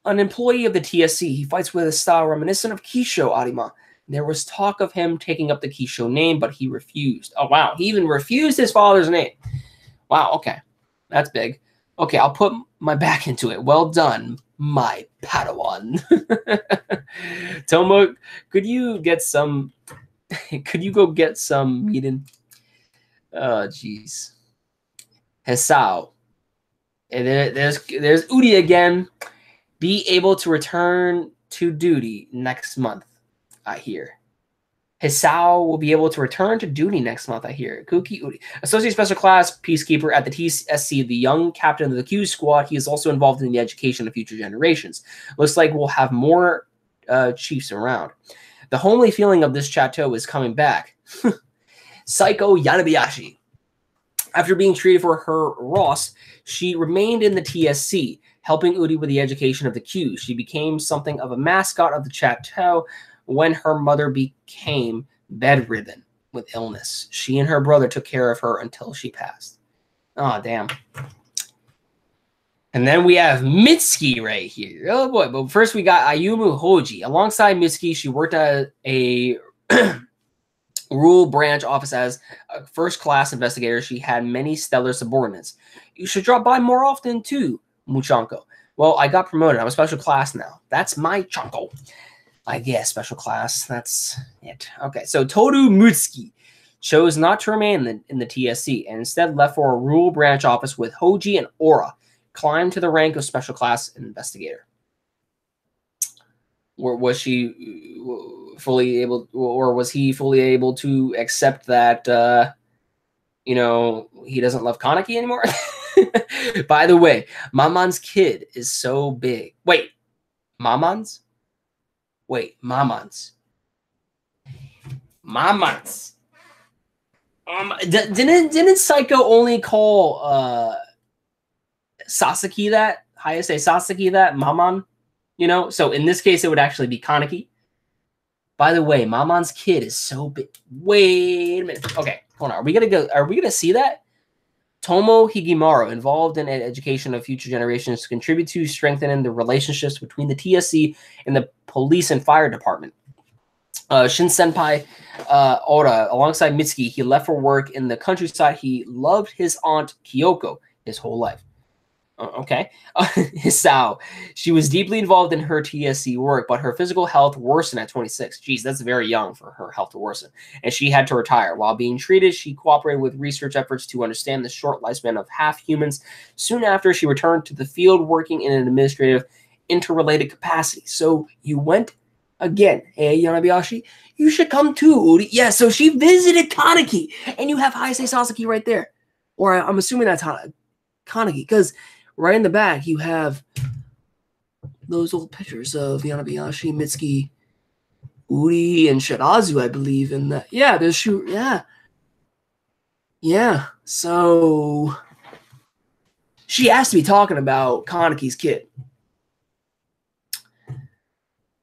an employee of the TSC. He fights with a style reminiscent of Kisho Arima. There was talk of him taking up the Kisho name, but he refused. Oh, wow. He even refused his father's name. Wow, okay. That's big. Okay, I'll put my back into it. Well done, my Padawan. Tomo, could you get some... Could you go get some meeting? Oh, jeez. Hisao. And there's Udi again. Be able to return to duty next month, I hear. Hisao will be able to return to duty next month, I hear. Kuki Udi. Associate Special Class Peacekeeper at the TSC, the young captain of the Q Squad. He is also involved in the education of future generations. Looks like we'll have more chiefs around. The homely feeling of this chateau is coming back. Psycho Yanabayashi. After being treated for her Ross, she remained in the TSC, helping Udi with the education of the Q. She became something of a mascot of the chateau when her mother became bedridden with illness. She and her brother took care of her until she passed. Oh, damn. And then we have Mitsuki right here. Oh, boy. But first we got Ayumu Hoji. Alongside Mitsuki, she worked at a Rule Branch office as a first-class investigator. She had many stellar subordinates. You should drop by more often, too, Muchanko. Well, I got promoted. I'm a special class now. That's my Chanko. I guess special class. That's it. Okay, so Toru Mutsuki chose not to remain in the TSC and instead left for a Rule Branch office with Hoji and Aura. Climbed to the rank of special class investigator. Or was she fully able, or was he fully able to accept that, you know, he doesn't love Kaneki anymore? By the way, Maman's kid is so big. Wait, Maman's? Wait, Maman's. Maman's. Didn't Psycho only call Sasaki that? Hayase Sasaki that? Maman? You know? So in this case, it would actually be Kaneki. By the way, Maman's kid is so big. Wait a minute. Okay, hold on. Are we gonna see that? Tomo Higimaru, involved in education of future generations, to contribute to strengthening the relationships between the TSC and the police and fire department. Shin Senpai Ora, alongside Mitsuki, he left for work in the countryside. He loved his aunt Kyoko his whole life. Okay. Hisao. She was deeply involved in her TSC work, but her physical health worsened at 26. Geez, that's very young for her health to worsen. And she had to retire. While being treated, she cooperated with research efforts to understand the short lifespan of half-humans. Soon after, she returned to the field working in an administrative interrelated capacity. So you went again. Hey, Yanabayashi, you should come too, Udi. Yeah, so she visited Kaneki, and you have Hayase Sasaki right there. Or I'm assuming that's Kaneki, because right in the back, you have those old pictures of Yanabayashi, Mitsuki, Udi, and Shirazu, I believe. In that, yeah, there's yeah. So she has to be talking about Kaneki's kid.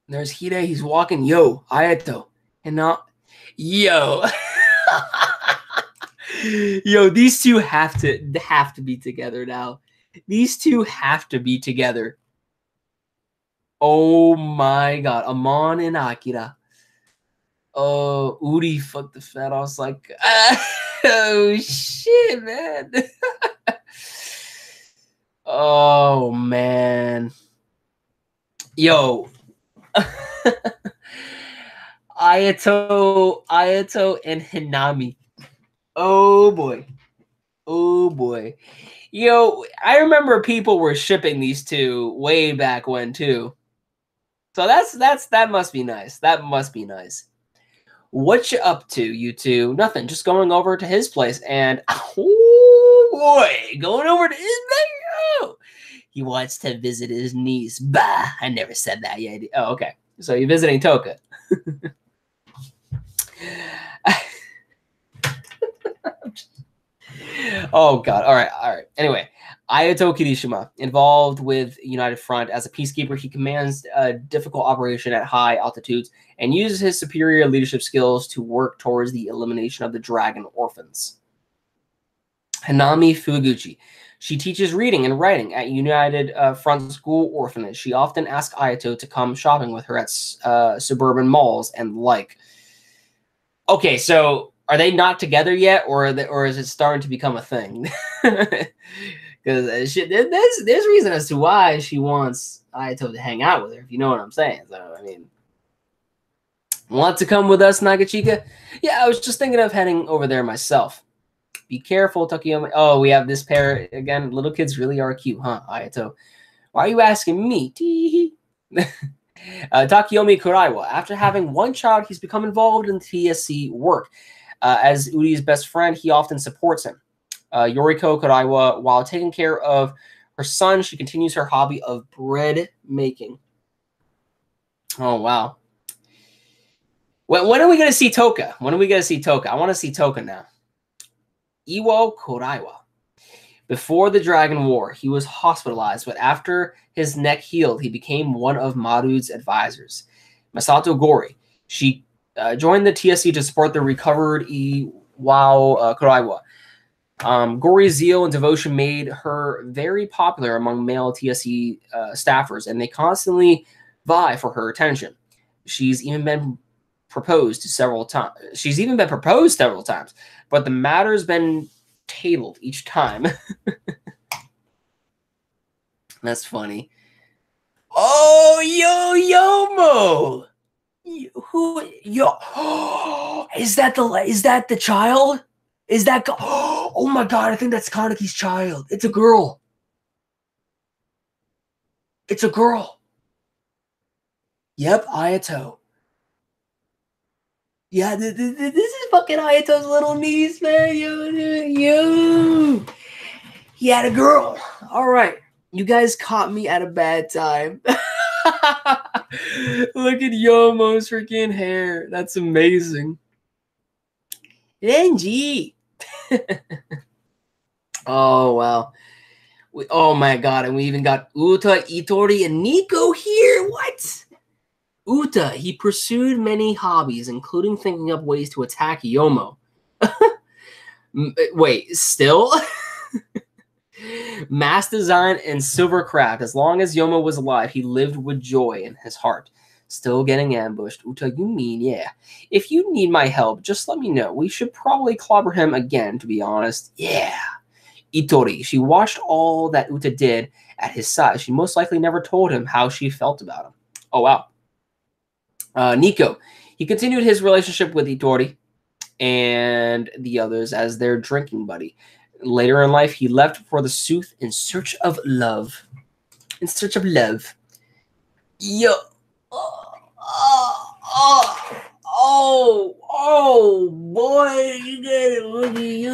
There's Hide. He's walking. Yo, Ayato, and not yo. Yo, these two have to be together now. These two have to be together. Oh my god. Amon and Akira. Oh, Udi fucked the fat. I was like, oh shit, man. Oh man. Yo. Ayato and Hinami. Oh boy. Oh boy. Yo, I remember people were shipping these two way back when too. So that must be nice. That must be nice. What you up to, you two? Nothing. Just going over to his place and oh boy, going over to his place. He wants to visit his niece. Bah, I never said that yet. Oh, okay. So you're visiting Toka. Oh god. All right. Anyway, Ayato Kirishima, involved with United Front as a peacekeeper, he commands a difficult operation at high altitudes and uses his superior leadership skills to work towards the elimination of the dragon orphans. Hanami Fuguchi. She teaches reading and writing at United Front School Orphanage. She often asks Ayato to come shopping with her at suburban malls and like. Okay, so are they not together yet, or is it starting to become a thing? Because there's reason as to why she wants Ayato to hang out with her, if you know what I'm saying. So I mean, want to come with us, Nagachika? Yeah, I was just thinking of heading over there myself. Be careful, Takeyomi. Oh, we have this pair again. Little kids really are cute, huh, Ayato? Why are you asking me? Takeyomi Kuraiwa. After having one child, he's become involved in TSC work. As Uri's best friend, he often supports him. Yoriko Kuraiwa, while taking care of her son, she continues her hobby of bread making. Oh, wow. When are we going to see Toka? When are we going to see Toka? I want to see Toka now. Iwo Kuraiwa. Before the Dragon War, he was hospitalized, but after his neck healed, he became one of Maru's advisors. Masato Gori. She joined the TSC to support the recovered Iwao Kuraiwa. Gori's zeal and devotion made her very popular among male TSC staffers, and they constantly vie for her attention. She's even been proposed several times. But the matter's been tabled each time. That's funny. Oh, Yomo! Is that the child? Is that oh my god, I think that's Kaneki's child. It's a girl. It's a girl. Yep, Ayato. Yeah, this is fucking Ayato's little niece, man. Yo. He had a girl. All right. You guys caught me at a bad time. Look at Yomo's freaking hair. That's amazing. Renji. Oh, wow. Oh, my God. And we even got Uta, Itori, and Nico here. What? Uta, he pursued many hobbies, including thinking up ways to attack Yomo. Wait, still? Mass design and silvercraft. As long as Yomo was alive, he lived with joy in his heart. Still getting ambushed. Uta, you mean, yeah. If you need my help, just let me know. We should probably clobber him again, to be honest. Yeah. Itori, she watched all that Uta did at his side. She most likely never told him how she felt about him. Oh, wow. Nico, he continued his relationship with Itori and the others as their drinking buddy. Later in life, he left for the Sooth in search of love. Yo. Oh, boy. You got it. Look at you.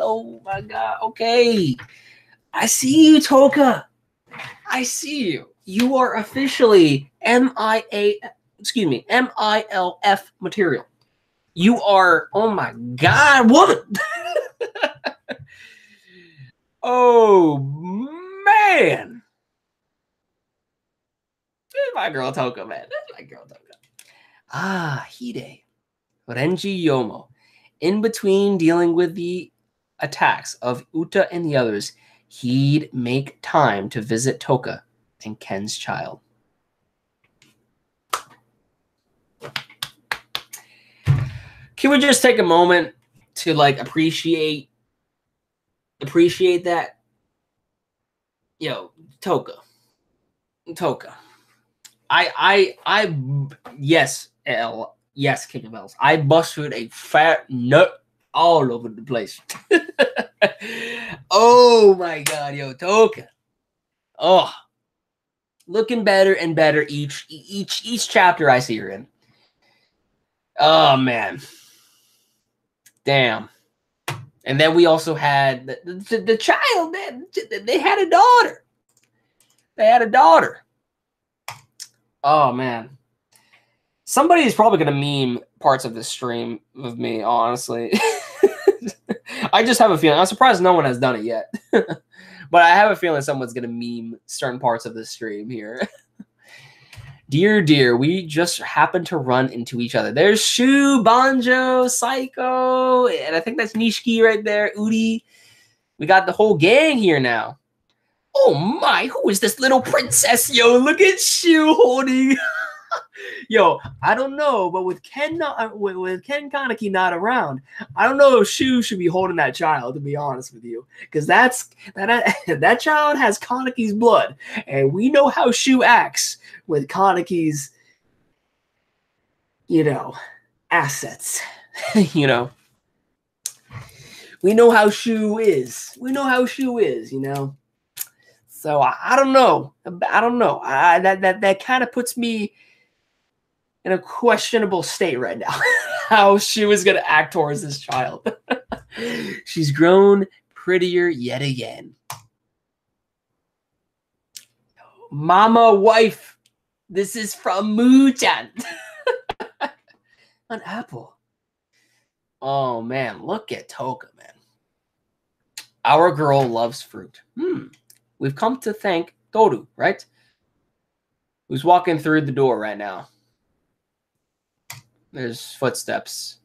Oh, my God. Okay. I see you, Toka. I see you. You are officially MILF material. You are, oh my God, woman. Oh, man. This is my girl Toka, man. Ah, Hide. Renji Yomo. In between dealing with the attacks of Uta and the others, he'd make time to visit Toka and Ken's child. Can we just take a moment to like appreciate that? Yo, Toka. Yes, King of L's. I busted a fat nut all over the place. Oh my god, yo, Toka. Oh, looking better and better each chapter I see her in. Oh man, damn. And then we also had the child. They had a daughter. They had a daughter. Oh man. Somebody is probably going to meme parts of this stream of me, honestly. I just have a feeling. I'm surprised no one has done it yet. But I have a feeling someone's going to meme certain parts of this stream here. Dear, dear, we just happened to run into each other. There's Shu, Banjo, Psycho, and I think that's Nishiki right there, Udi. We got the whole gang here now. Oh my, who is this little princess? Yo, look at Shu holding... Yo, I don't know, but with Ken Kaneki not around, I don't know if Shu should be holding that child, to be honest with you, because that child has Kaneki's blood, and we know how Shu acts with Kaneki's, assets. We know how Shu is. So I don't know. That kind of puts me in a questionable state right now. How Shu is going to act towards this child. She's grown prettier yet again. Mama wife. This is from Moo-chan. An apple. Oh, man. Look at Toka, man. Our girl loves fruit. We've come to thank Toru, right? Who's walking through the door right now. There's footsteps.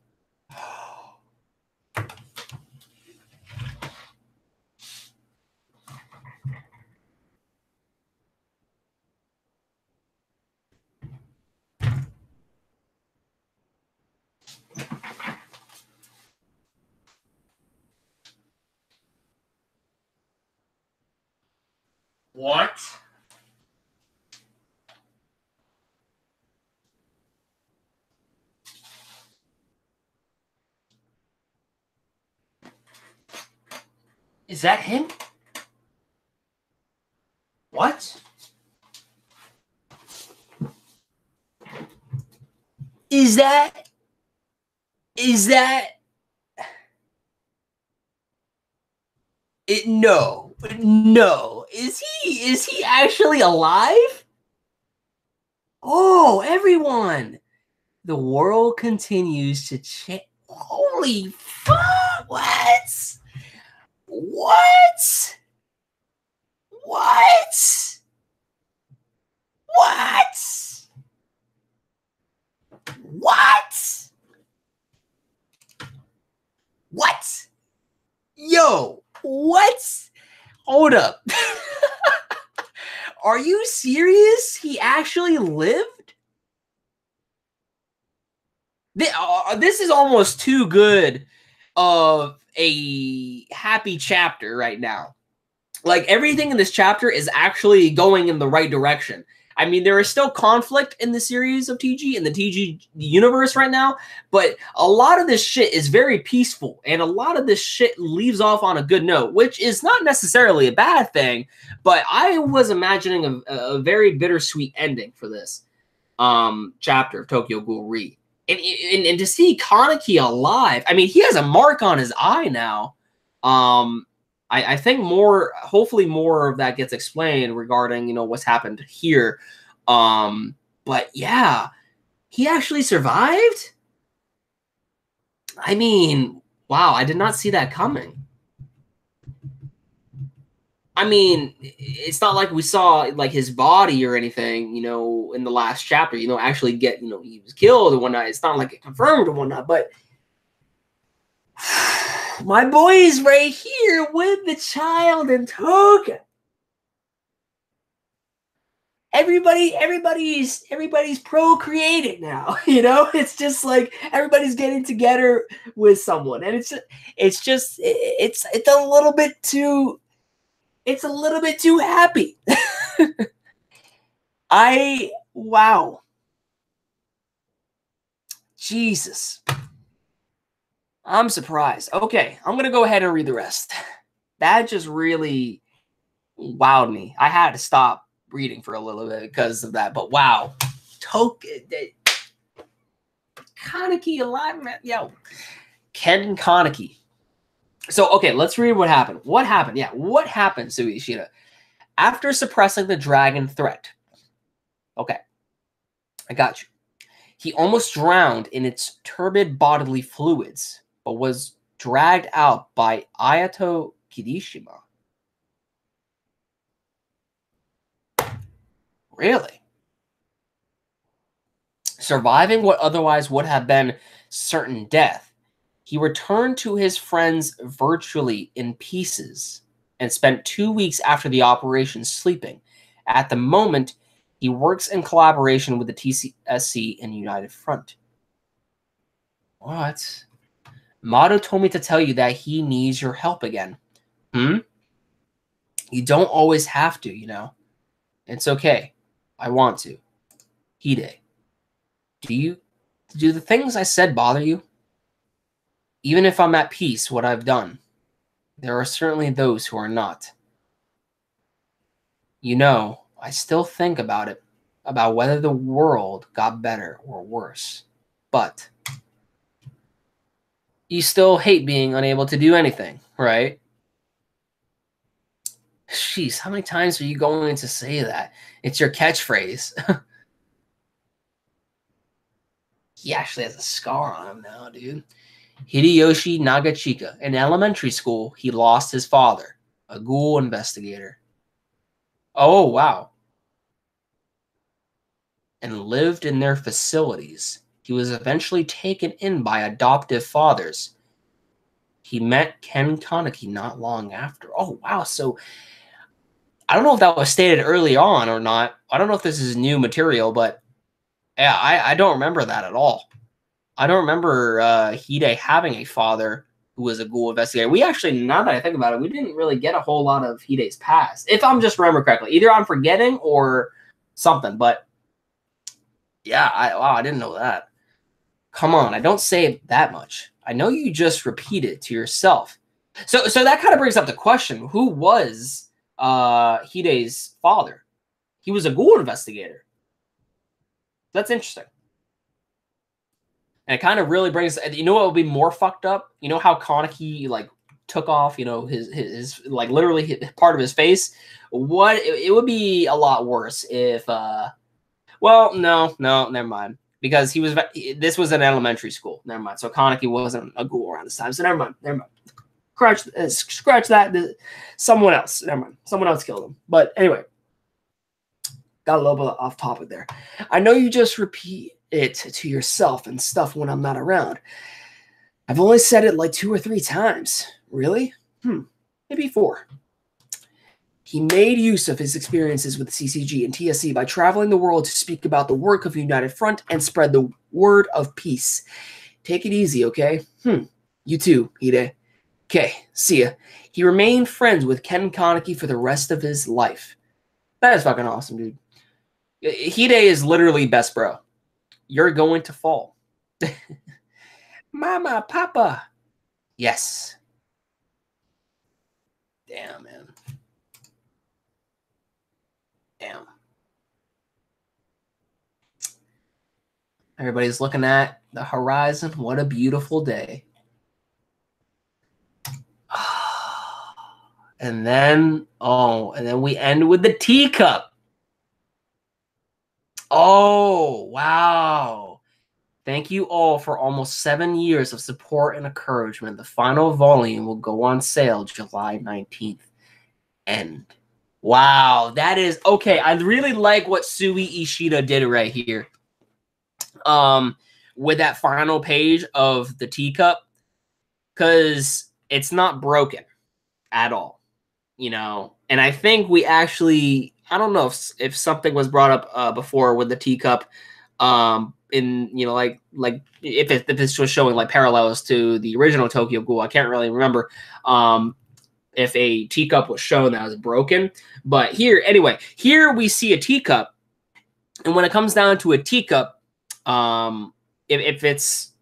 What? Is that him? What? Is that it? No. Is he actually alive? Oh, everyone. The world continues to change. Holy fuck. What? Yo, what? Hold up. Are you serious? He actually lived? This is almost too good of a happy chapter right now. Like, everything in this chapter is actually going in the right direction. I mean, there is still conflict in the series of TG, in the TG universe right now, but a lot of this shit is very peaceful, and a lot of this shit leaves off on a good note, which is not necessarily a bad thing, but I was imagining a very bittersweet ending for this chapter of Tokyo Ghoul Re. And to see Kaneki alive, I mean, he has a mark on his eye now. I think hopefully more of that gets explained regarding, what's happened here. But yeah, he actually survived? I mean, wow, I did not see that coming. I mean, it's not like we saw like his body or anything, in the last chapter, actually get, he was killed and whatnot. It's not like it confirmed or whatnot, but my boy is right here with the child and Toka. Everybody's procreating now, It's just like everybody's getting together with someone, and it's a little bit too. It's a little bit too happy. Wow. Jesus. I'm surprised. Okay, I'm going to go ahead and read the rest. That just really wowed me. I had to stop reading for a little bit because of that. But wow. Kaneki alive, man. Yo. Ken Kaneki. So, okay, let's read what happened. What happened? Yeah, what happened, Sui Ishida? After suppressing the dragon threat. Okay, I got you. He almost drowned in its turbid bodily fluids, but was dragged out by Ayato Kirishima. Really? Surviving what otherwise would have been certain death, he returned to his friends virtually in pieces and spent 2 weeks after the operation sleeping. At the moment, he works in collaboration with the TCSC and United Front. What? Mato told me to tell you that he needs your help again. You don't always have to, you know. It's okay. I want to. Hide. Do the things I said bother you? Even if I'm at peace what I've done, there are certainly those who are not. You know, I still think about it, about whether the world got better or worse. But you still hate being unable to do anything, right? Jeez, how many times are you going to say that? It's your catchphrase. He actually has a scar on him now, dude. Hideyoshi Nagachika. In elementary school, he lost his father, a ghoul investigator. Oh, wow. And lived in their facilities. He was eventually taken in by adoptive fathers. He met Ken Kaneki not long after. Oh, wow. So I don't know if that was stated early on or not. I don't know if this is new material, but yeah, I don't remember that at all. I don't remember Hide having a father who was a ghoul investigator. We actually, now that I think about it, we didn't really get a whole lot of Hide's past, if I'm just remember correctly. Either I'm forgetting or something, but yeah, wow, I didn't know that. Come on, I don't say it that much. I know you just repeat it to yourself. So that kind of brings up the question: who was Hide's father? He was a ghoul investigator. That's interesting. And it kind of really brings, you know what would be more fucked up? You know how Kaneki like took off, you know, his like literally part of his face? What it would be a lot worse if well, no, never mind. Because this was an elementary school. Never mind. So Kaneki wasn't a ghoul around this time. So never mind. Scratch that. Someone else. Never mind. Someone else killed him. But anyway, got a little bit off topic there. I know you just repeat it to yourself and stuff when I'm not around. I've only said it like 2 or 3 times. Really? Maybe 4. He made use of his experiences with CCG and TSC by traveling the world to speak about the work of the United Front and spread the word of peace. Take it easy, okay? You too, Hide. Okay, see ya. He remained friends with Ken Kaneki for the rest of his life. That is fucking awesome, dude. Hide is literally best bro. You're going to fall. Mama, Papa. Yes. Damn, man. Damn. Everybody's looking at the horizon. What a beautiful day. And then we end with the teacup. Oh, wow. Thank you all for almost 7 years of support and encouragement. The final volume will go on sale July 19th. End. Wow, that is okay. I really like what Sui Ishida did right here. With that final page of the teacup, because it's not broken at all, you know. And I think we actually, I don't know if something was brought up before with the teacup, in, you know, like if this was showing like parallels to the original Tokyo Ghoul. I can't really remember if a teacup was shown that was broken, but here we see a teacup, and when it comes down to a teacup, if it's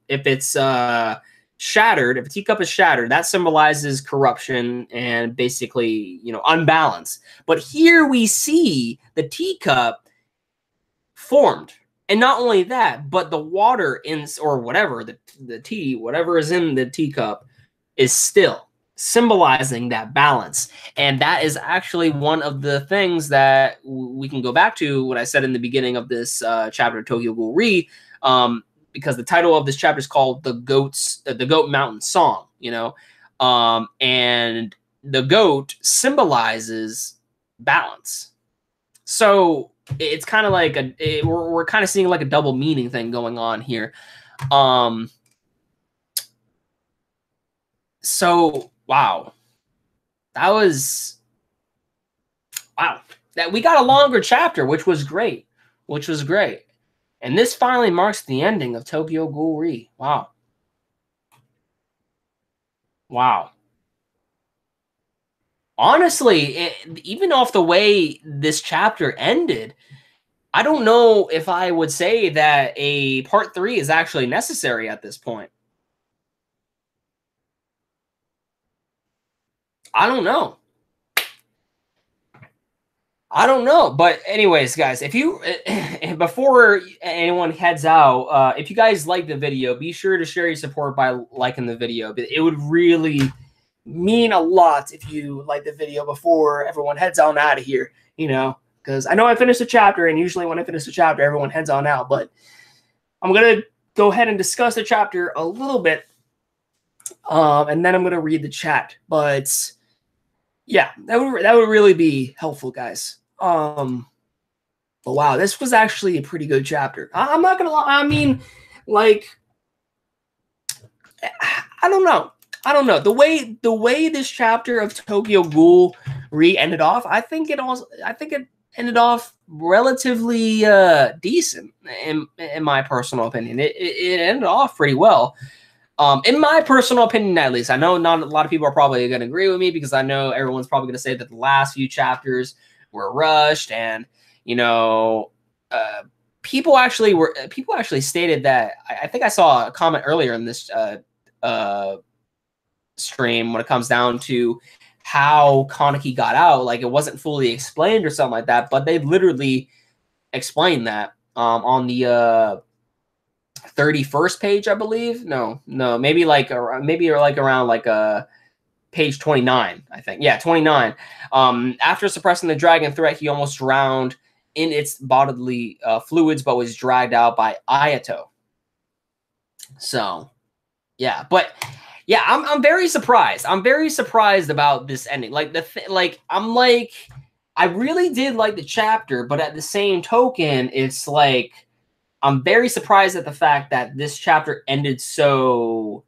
shattered, if a teacup is shattered, that symbolizes corruption and basically, you know, unbalance. But here we see the teacup formed. And not only that, but the water in, or whatever, the tea, whatever is in the teacup is still, symbolizing that balance. And that is actually one of the things that we can go back to what I said in the beginning of this chapter of Tokyo Ghoul Re, because the title of this chapter is called the Goat Mountain Song, you know, and the goat symbolizes balance. So it's kind of like we're kind of seeing like a double meaning thing going on here. So wow, that was wow. That we got a longer chapter, which was great, And this finally marks the ending of Tokyo Ghoul Re. Wow. Wow. Honestly, even off the way this chapter ended, I don't know if I would say that a part 3 is actually necessary at this point. I don't know. But anyways, guys, if you before anyone heads out, if you guys like the video, be sure to share your support by liking the video. It would really mean a lot if you like the video before everyone heads on out of here, you know, because I know I finished a chapter, and usually when I finish a chapter, everyone heads on out, but I'm gonna go ahead and discuss the chapter a little bit, and then I'm gonna read the chat. But yeah, that would really be helpful, guys. But wow, this was actually a pretty good chapter. I'm not gonna lie. I mean, like, I don't know. The way this chapter of Tokyo Ghoul Re ended off, I think it ended off relatively decent in my personal opinion. It ended off pretty well. In my personal opinion, at least. I know not a lot of people are probably going to agree with me, because I know everyone's probably going to say that the last few chapters were rushed, and you know, people actually stated that. I think I saw a comment earlier in this stream when it comes down to how Kaneki got out, like it wasn't fully explained or something like that, but they literally explained that on the 31st page, I believe. No, maybe around like page 29, I think. Yeah, 29. After suppressing the dragon threat, he almost drowned in its bodily fluids, but was dragged out by Ayato. So, yeah, but yeah, I'm very surprised. I'm very surprised about this ending. Like I really did like the chapter, but at the same token, it's like I'm very surprised at the fact that this chapter ended so,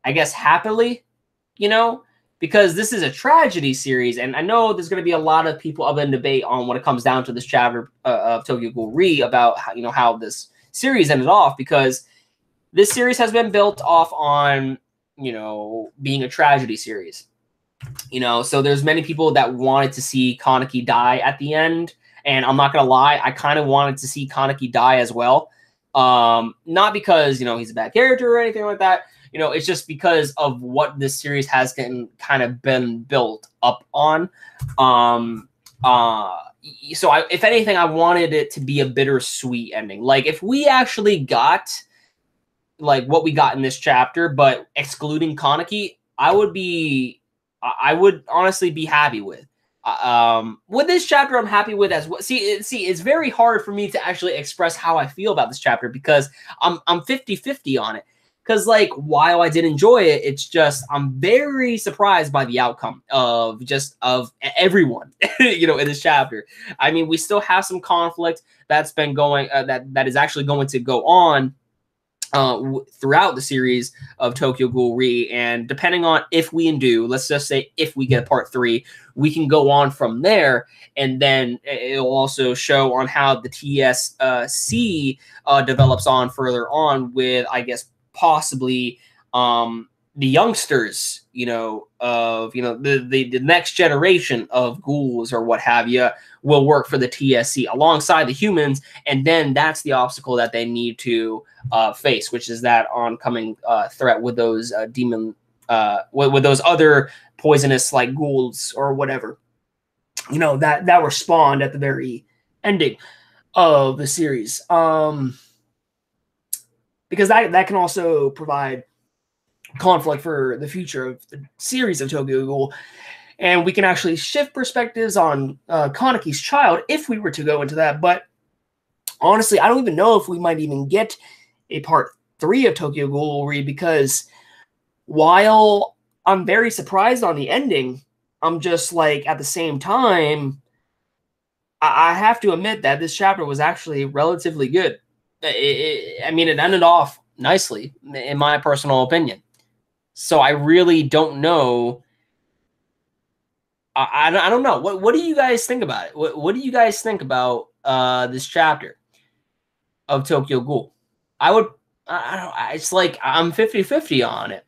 I guess, happily, you know, because this is a tragedy series, and I know there's going to be a lot of people up in debate on when it comes down to this chapter of Tokyo Ghoul Re about how, you know, how this series ended off, because this series has been built off on, you know, being a tragedy series, you know, so there's many people that wanted to see Kaneki die at the end. And I'm not going to lie, I kind of wanted to see Kaneki die as well. Not because, you know, he's a bad character or anything like that. You know, it's just because of what this series has kind of been built up on. So if anything, I wanted it to be a bittersweet ending. Like if we actually got like what we got in this chapter, but excluding Kaneki, I would honestly be happy with. With this chapter, I'm happy with as well. See, it's very hard for me to actually express how I feel about this chapter, because I'm 50-50 on it. Because like, while I did enjoy it, it's just I'm very surprised by the outcome of everyone, you know, in this chapter. I mean, we still have some conflict that's been going that is actually going to go on throughout the series of Tokyo Ghoul Re, and depending on if we do, let's just say if we get part 3, we can go on from there, and then it'll also show on how the TSC develops on further on with, I guess, possibly the youngsters, of the next generation of ghouls or what have you will work for the TSC alongside the humans, and then that's the obstacle that they need to face, which is that oncoming threat with those demon with those other poisonous like ghouls or whatever, that were spawned at the very ending of the series. Because that can also provide conflict for the future of the series of Tokyo Ghoul. And we can actually shift perspectives on Kaneki's child if we were to go into that. But honestly, I don't even know if we might even get a part 3 of Tokyo Ghoul, because while I'm very surprised on the ending, I'm just like, at the same time, I have to admit that this chapter was actually relatively good. It ended off nicely, in my personal opinion. So I really don't know. I don't know. What do you guys think about it? What do you guys think about this chapter of Tokyo Ghoul? I don't. It's like I'm 50-50 on it.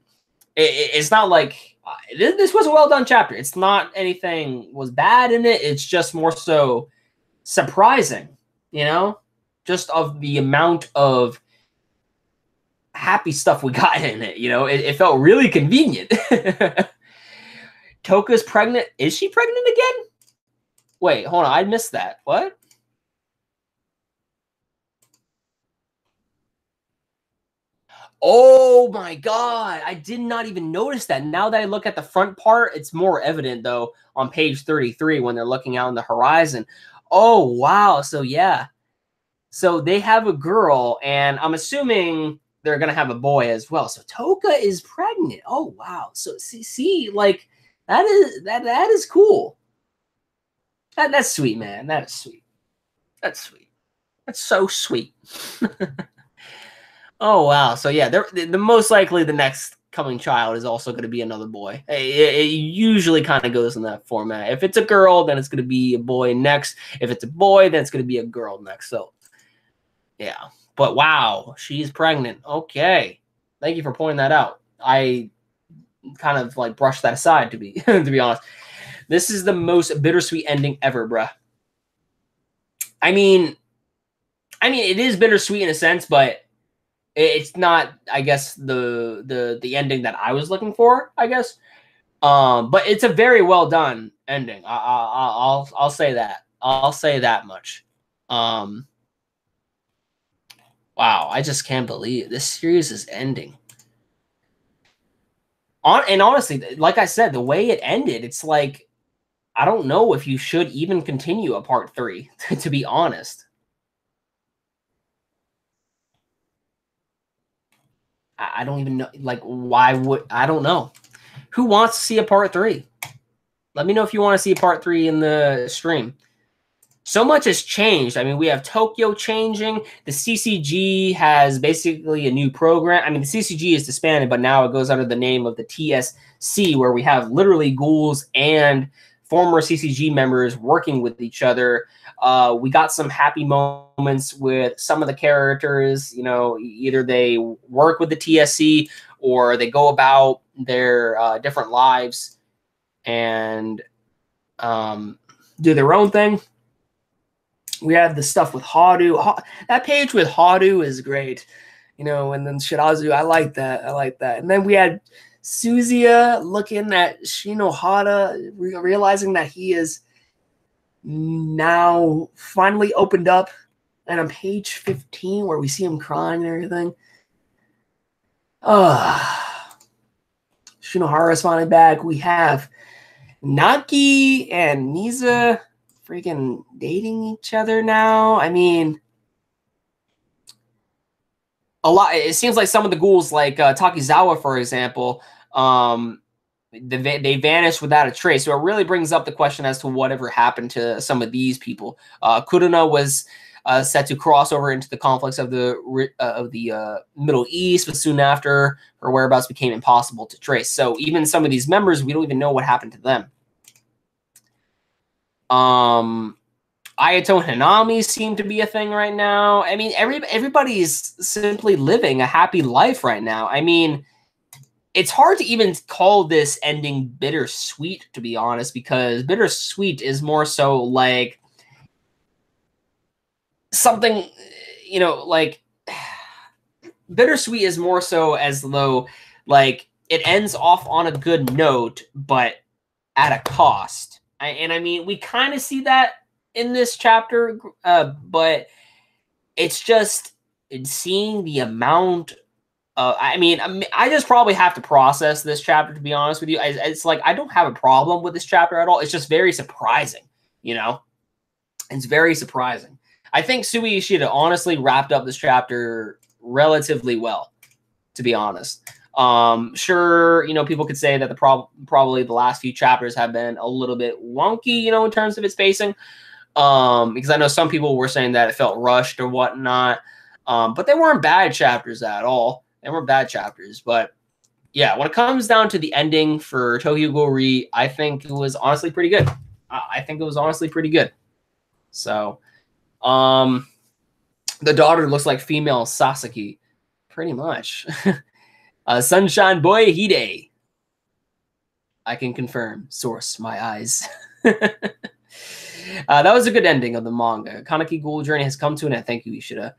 It's not like this was a well done chapter. It's not anything was bad in it. It's just more so surprising, just of the amount of happy stuff we got in it. It felt really convenient. Toka's pregnant. Is she pregnant again? Wait, hold on. I missed that. What? Oh my god. I did not even notice that. Now that I look at the front part, it's more evident, though, on page 33 when they're looking out on the horizon. Oh, wow. So, yeah. So they have a girl, and I'm assuming they're going to have a boy as well. So Toka is pregnant. Oh, wow. So, see, like, that is cool. That's sweet, man. That is sweet. That's sweet. That's so sweet. Oh, wow. So, yeah, the most likely the next coming child is also going to be another boy. It usually kind of goes in that format. If it's a girl, then it's going to be a boy next. If it's a boy, then it's going to be a girl next. So, yeah. But, wow, she's pregnant. Okay. Thank you for pointing that out. I kind of, like, brushed that aside, to be to be honest. This is the most bittersweet ending ever, bruh. I mean, it is bittersweet in a sense, but it's not, I guess, the ending that I was looking for, I guess. But it's a very well done ending. I'll say that. I'll say that much. Wow, I just can't believe this series is ending. And honestly, like I said, the way it ended, it's like, I don't know if you should even continue a part 3, to be honest. I don't even know, like, why would, I don't know. Who wants to see a part 3? Let me know if you want to see a part 3 in the stream. So much has changed. I mean, we have Tokyo changing. The CCG has basically a new program. I mean, the CCG is disbanded, but now it goes under the name of the TSC, where we have literally ghouls and former CCG members working with each other. We got some happy moments with some of the characters. Either they work with the TSC or they go about their different lives and do their own thing. We have the stuff with Haru. That page with Haru is great. And then Shirazu, I like that. And then we had Suzuya looking at Shinohara, realizing that he is now finally opened up. And on page 15, where we see him crying and everything. Shinohara's finally back. We have Naki and Misa freaking dating each other now. I mean, a lot. It seems like some of the ghouls, like Takizawa, for example, they vanished without a trace. So it really brings up the question as to whatever happened to some of these people. Kuruna was set to cross over into the conflicts of the Middle East, but soon after, her whereabouts became impossible to trace. So even some of these members, we don't even know what happened to them. Ayato and Hanami seem to be a thing right now. I mean, everybody's simply living a happy life right now. I mean, it's hard to even call this ending bittersweet, to be honest, because bittersweet is more so like something, you know, like bittersweet is more so as though like it ends off on a good note, but at a cost. And I mean, we kind of see that in this chapter, but it's just seeing the amount. I mean, I just probably have to process this chapter, to be honest with you. It's like I don't have a problem with this chapter at all. It's just very surprising, you know? It's very surprising. I think Sui Ishida honestly wrapped up this chapter relatively well, to be honest. Sure, you know, people could say that probably the last few chapters have been a little bit wonky, you know, in terms of its pacing. Because I know some people were saying that it felt rushed or whatnot. But they weren't bad chapters at all. They weren't bad chapters. But yeah, when it comes down to the ending for Tokyo Ghoul, I think it was honestly pretty good. I think it was honestly pretty good. So, the daughter looks like female Sasaki, pretty much. Sunshine Boy Hide. I can confirm. Source, my eyes. That was a good ending of the manga. Kaneki Ghoul Journey has come to an end. Thank you, Ishida.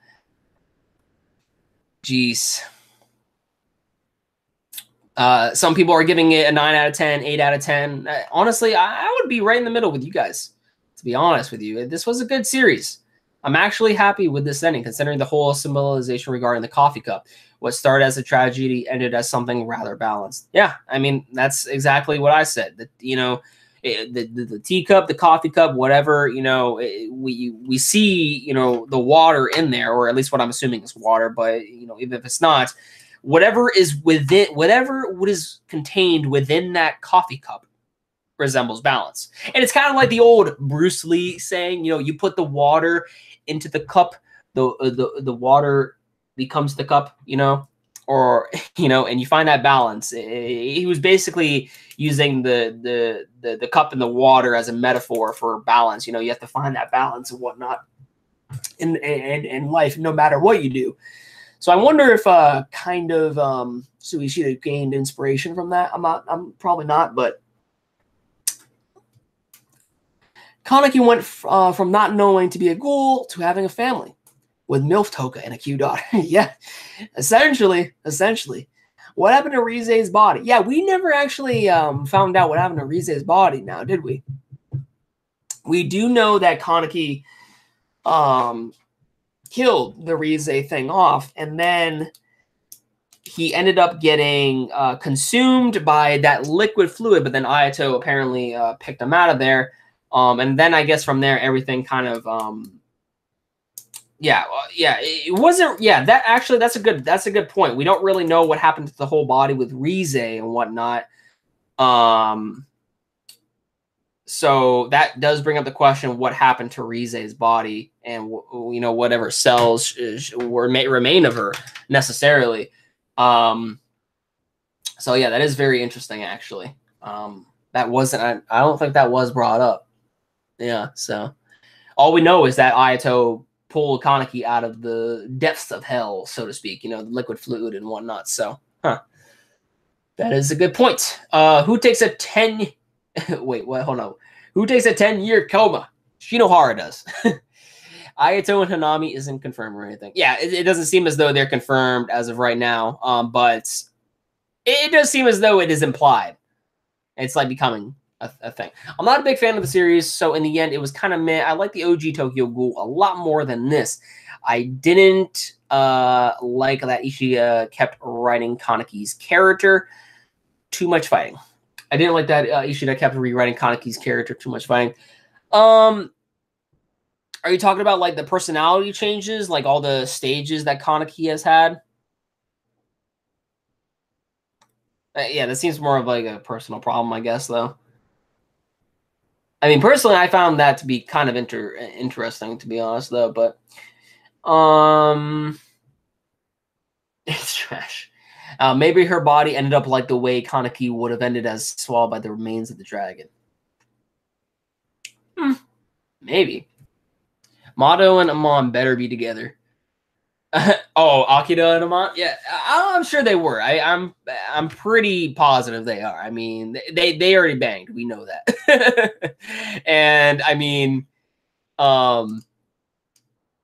Jeez. Some people are giving it a 9 out of 10, 8 out of 10. Honestly, I would be right in the middle with you guys, to be honest with you. This was a good series. I'm actually happy with this ending, considering the whole symbolization regarding the coffee cup. What started as a tragedy ended as something rather balanced. Yeah, I mean, that's exactly what I said. That, you know, the teacup, the coffee cup, whatever, you know, we see, you know, the water in there, or at least what I'm assuming is water, but, you know, even if it's not, whatever is what is contained within that coffee cup resembles balance. And it's kind of like the old Bruce Lee saying, you know, you put the water into the cup, the water becomes the cup, you know, or, you know, and you find that balance. He was basically using the cup and the water as a metaphor for balance. You know, you have to find that balance and whatnot in life, no matter what you do. So I wonder if kind of Sui Ishida gained inspiration from that. I'm probably not, but Kaneki went from not knowing to be a ghoul to having a family with MILF Toka and a cute daughter. Yeah, essentially. What happened to Rize's body? Yeah, we never actually found out what happened to Rize's body now, did we? We do know that Kaneki killed the Rize thing off, and then he ended up getting consumed by that liquid fluid, but then Ayato apparently picked him out of there. And then I guess from there, everything kind of, it wasn't, that's a good point. We don't really know what happened to the whole body with Rize and whatnot. So that does bring up the question, what happened to Rize's body, and, you know, whatever cells remain of her necessarily. So yeah, that is very interesting, actually. That wasn't, I don't think that was brought up. Yeah, so all we know is that Ayato pulled Kaneki out of the depths of hell, so to speak, you know, the liquid fluid and whatnot. So, that is a good point. Who takes a 10... Wait, what? Hold on. Who takes a 10-year coma? Shinohara does. Ayato and Hanami isn't confirmed or anything. Yeah, it doesn't seem as though they're confirmed as of right now, but it does seem as though it is implied. It's like becoming a thing. I'm not a big fan of the series, so in the end, it was kind of meh. I like the OG Tokyo Ghoul a lot more than this. I didn't like that Ishida kept writing Kaneki's character. Too much fighting. I didn't like that Ishida kept rewriting Kaneki's character. Too much fighting. Are you talking about like the personality changes, like all the stages that Kaneki has had? Yeah, that seems more of like a personal problem, I guess, though. I mean, personally, I found that to be kind of interesting, to be honest, though. But it's trash. Maybe her body ended up like the way Kaneki would have ended, as swallowed by the remains of the dragon. Maybe. Mato and Amon better be together. Oh, Akira and Amon? Yeah, I'm sure they were. I'm pretty positive they are. I mean, they already banged. We know that. And I mean,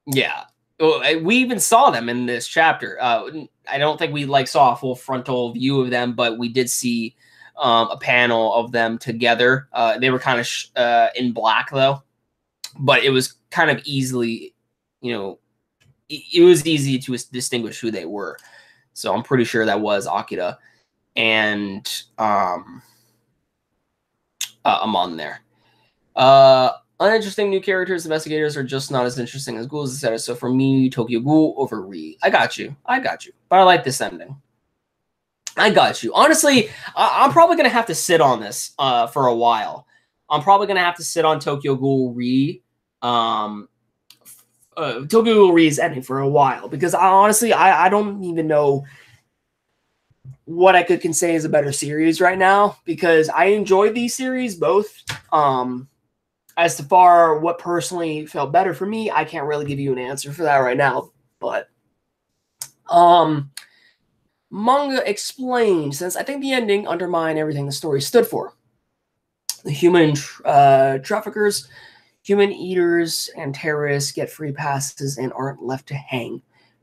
yeah. We even saw them in this chapter. I don't think we like saw a full frontal view of them, but we did see a panel of them together. They were kind of in black though, but it was kind of easily, you know, it was easy to distinguish who they were. So I'm pretty sure that was Akira and Amon there. Uninteresting new characters, investigators are just not as interesting as ghouls, etc. So for me, Tokyo Ghoul over Re. I got you. But I like this ending. I got you. Honestly, I'm probably gonna have to sit on this for a while. I'm probably gonna have to sit on Tokyo Ghoul Re. Tokyo Ghoul Re's ending for a while because honestly, I don't even know what I can say is a better series right now because I enjoyed these series both. As to far what personally felt better for me, I can't really give you an answer for that right now. But manga explained, since I think the ending undermined everything the story stood for. The human traffickers, human eaters, and terrorists get free passes and aren't left to hang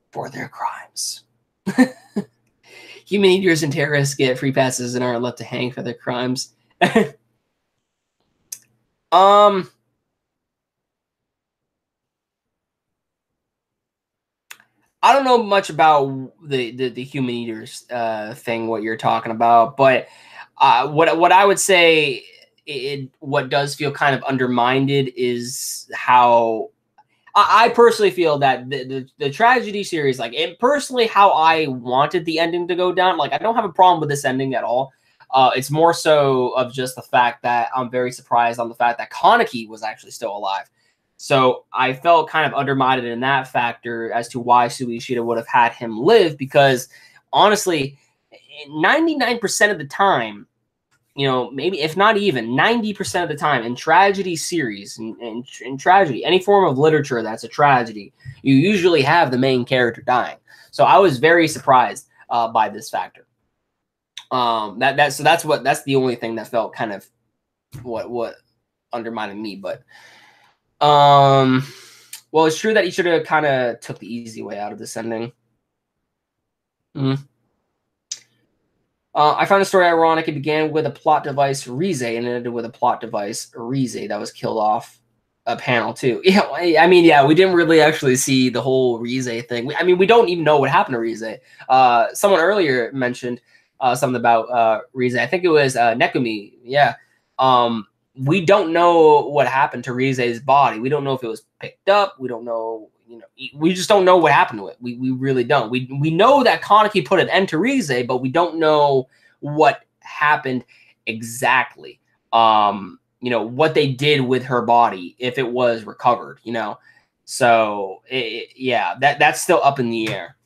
for their crimes. Human eaters and terrorists get free passes and aren't left to hang for their crimes. I don't know much about the human eaters thing, what you're talking about, but what I would say, what does feel kind of undermined is how I personally feel that the tragedy series, like personally how I wanted the ending to go down, like I don't have a problem with this ending at all. It's more so of just the fact that I'm very surprised on the fact that Kaneki was actually still alive. So I felt kind of undermined in that factor as to why Suishida would have had him live, because honestly, 99% of the time, you know, maybe if not even 90% of the time in tragedy series, in tragedy, any form of literature that's a tragedy, you usually have the main character dying. So I was very surprised by this factor. So that's the only thing that felt kind of what undermining me, but. Well, it's true that he should have kind of took the easy way out of this ending. I found the story ironic. It began with a plot device, Rize, and ended with a plot device, Rize, that was killed off a panel too. Yeah, I mean, yeah, we didn't really actually see the whole Rize thing. I mean, we don't even know what happened to Rize. Someone earlier mentioned something about Rize. I think it was Nekumi. Yeah. We don't know what happened to Rize's body. We don't know if it was picked up. We don't know, you know, we just don't know what happened to it. We really don't. We know that Kaneki put an end to Rize, but we don't know what happened exactly. You know, what they did with her body, if it was recovered, you know. So, yeah, that's still up in the air.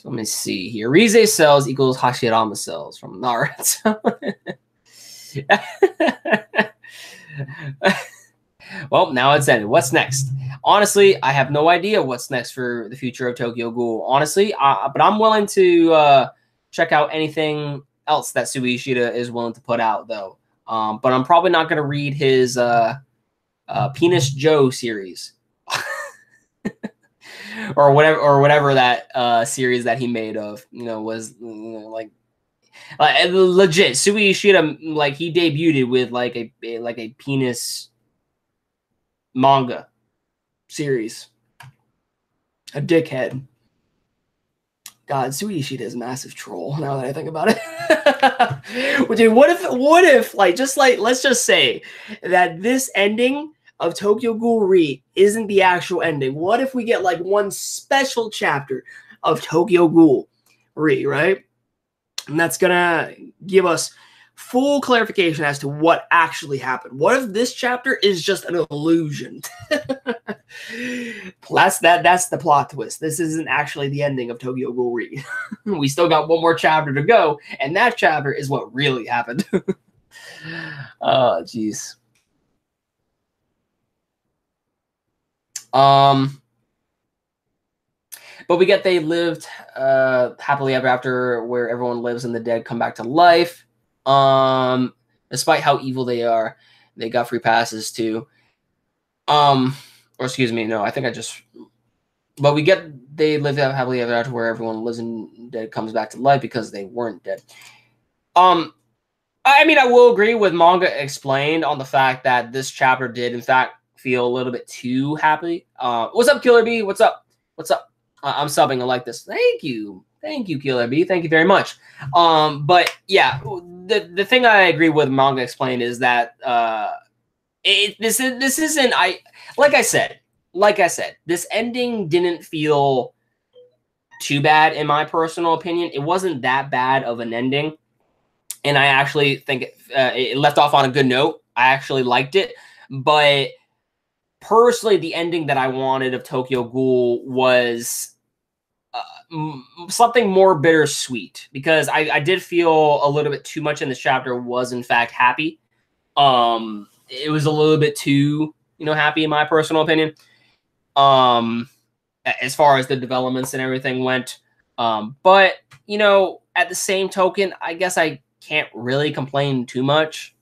Let me see here. Rize cells equals Hashirama cells from Naruto. Well, now it's ended. What's next? Honestly, I have no idea what's next for the future of Tokyo Ghoul. Honestly, but I'm willing to check out anything else that Suishida is willing to put out, though. But I'm probably not going to read his Penis Joe series. or whatever that series that he made of, you know, was like legit. Suishida, like he debuted with like a penis manga series. A dickhead. God, Suishida is a massive troll now that I think about it. Dude, what if let's just say that this ending of Tokyo Ghoul Re isn't the actual ending. What if we get like one special chapter of Tokyo Ghoul Re, right? And that's gonna give us full clarification as to what actually happened. What if this chapter is just an illusion? That's the plot twist. This isn't actually the ending of Tokyo Ghoul Re. We still got one more chapter to go, and that chapter is what really happened. Oh, jeez. But we get they lived happily ever after, where everyone lives and the dead come back to life. Despite how evil they are, they got free passes to. Or excuse me, no, I think I just. But we get they live happily ever after, where everyone lives and dead comes back to life because they weren't dead. I mean, I will agree with Manga Explained on the fact that this chapter did, in fact, feel a little bit too happy. What's up, Killer B? What's up? What's up? I'm subbing. I like this. Thank you, Killer B. Thank you very much. But yeah, the thing I agree with Manga Explained is that this isn't like I said, this ending didn't feel too bad in my personal opinion. It wasn't that bad of an ending. And I actually think it left off on a good note. I actually liked it. But personally, the ending that I wanted of Tokyo Ghoul was something more bittersweet. Because I did feel a little bit too much in this chapter was, in fact, happy. It was a little bit too, happy in my personal opinion. As far as the developments and everything went. But, at the same token, I guess I can't really complain too much.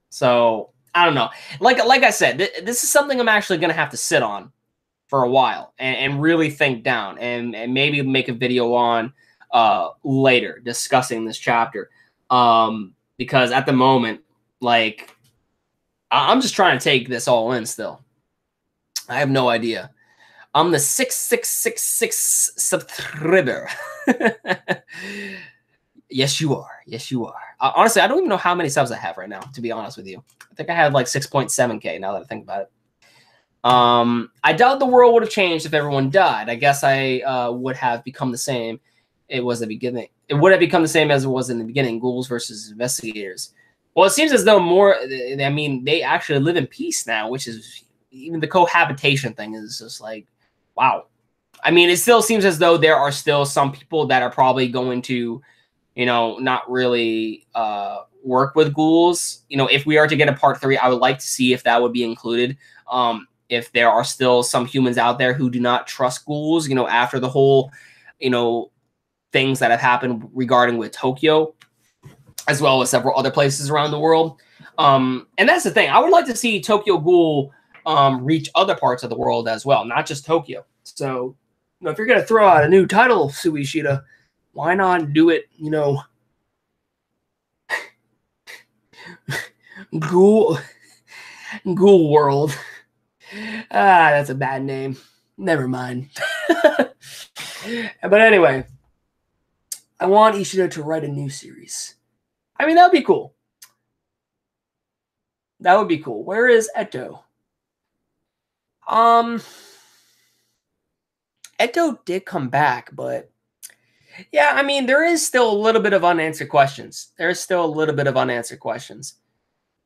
So I don't know. Like I said, this is something I'm actually going to have to sit on for a while and really think down and maybe make a video on later discussing this chapter. Because at the moment, like, I'm just trying to take this all in still. I have no idea. I'm the 6666 subscriber. Yes, you are. Yes, you are. Honestly, I don't even know how many subs I have right now, to be honest with you. I think I have like 6.7K now that I think about it. I doubt the world would have changed if everyone died. I guess I would have become the same. It was the beginning. It would have become the same as it was in the beginning. Ghouls versus investigators. Well, it seems as though they actually live in peace now, which is even the cohabitation thing is just like, wow. I mean, it still seems as though there are still some people that are probably going to, not really work with ghouls. If we are to get a part 3, I would like to see if that would be included. If there are still some humans out there who do not trust ghouls, after the whole, things that have happened regarding with Tokyo, as well as several other places around the world. And that's the thing. I would like to see Tokyo Ghoul reach other parts of the world as well, not just Tokyo. So, if you're going to throw out a new title, Suishida, why not do it, Ghoul World. That's a bad name. Never mind. But anyway, I want Ishida to write a new series. I mean, that would be cool. That would be cool. Where is Eto? Eto did come back, but yeah, I mean, there is still a little bit of unanswered questions. There's still a little bit of unanswered questions.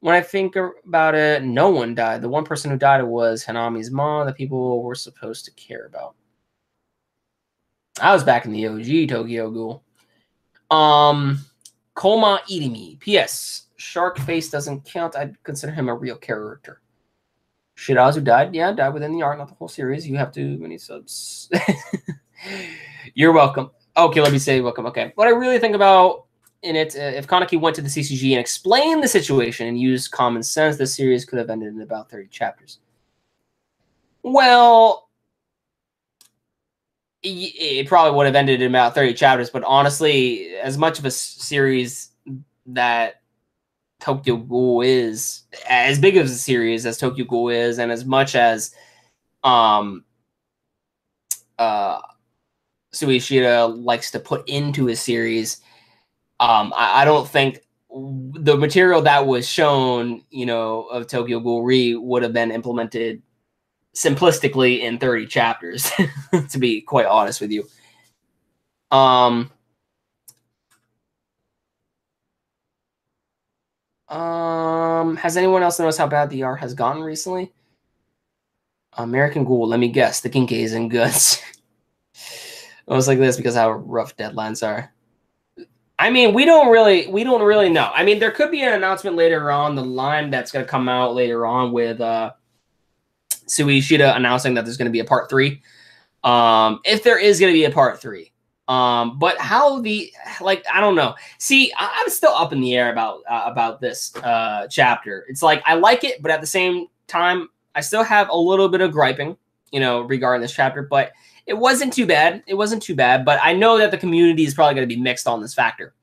When I think about it, no one died. The one person who died was Hanami's mom, the people were supposed to care about. I was back in the OG Tokyo Ghoul. Koma Irimi. P.S. Shark Face doesn't count. I'd consider him a real character. Shirazu died. Yeah, died within the arc, not the whole series. You have too many subs. You're welcome. Okay, let me say welcome. Okay. What I really think about in it, if Kaneki went to the CCG and explained the situation and used common sense, this series could have ended in about 30 chapters. Well, it probably would have ended in about 30 chapters, but honestly, as much of a series that Tokyo Ghoul is, as big of a series as Tokyo Ghoul is, and as much as Suishida likes to put into his series, I don't think the material that was shown, of Tokyo Ghoul Re would have been implemented simplistically in 30 chapters, to be quite honest with you. Has anyone else noticed how bad the art has gotten recently? American Ghoul. Let me guess. The Kinke isn't good. It was like this because how rough deadlines are. I mean, we don't really know. I mean, there could be an announcement later on the line that's going to come out later on with Sui Ishida announcing that there's going to be a part 3. If there is going to be a part 3. But how I don't know. See, I'm still up in the air about this chapter. It's like I like it, but at the same time, I still have a little bit of griping, regarding this chapter. But it wasn't too bad. It wasn't too bad. But I know that the community is probably going to be mixed on this factor.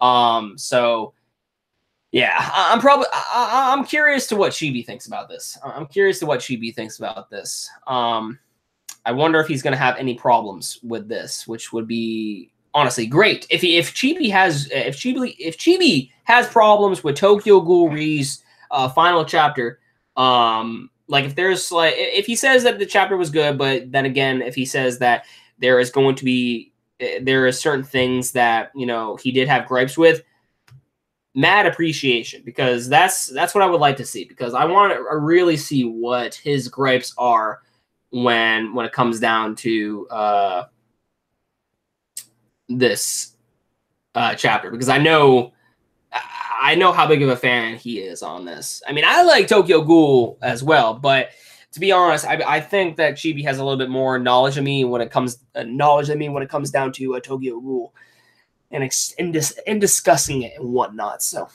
So yeah, I'm curious to what Chibi thinks about this. I'm curious to what Chibi thinks about this. I wonder if he's going to have any problems with this, which would be honestly great. If Chibi has problems with Tokyo Ghoul Ri's final chapter, like if he says that the chapter was good, but then again, if he says that there are certain things that he did have gripes with, mad appreciation, because that's what I would like to see, because I want to really see what his gripes are when it comes down to this chapter, because I know how big of a fan he is on this. I mean, I like Tokyo Ghoul as well, but to be honest, I think that Chibi has a little bit more knowledge of me when it comes down to Tokyo Ghoul and discussing it and whatnot. So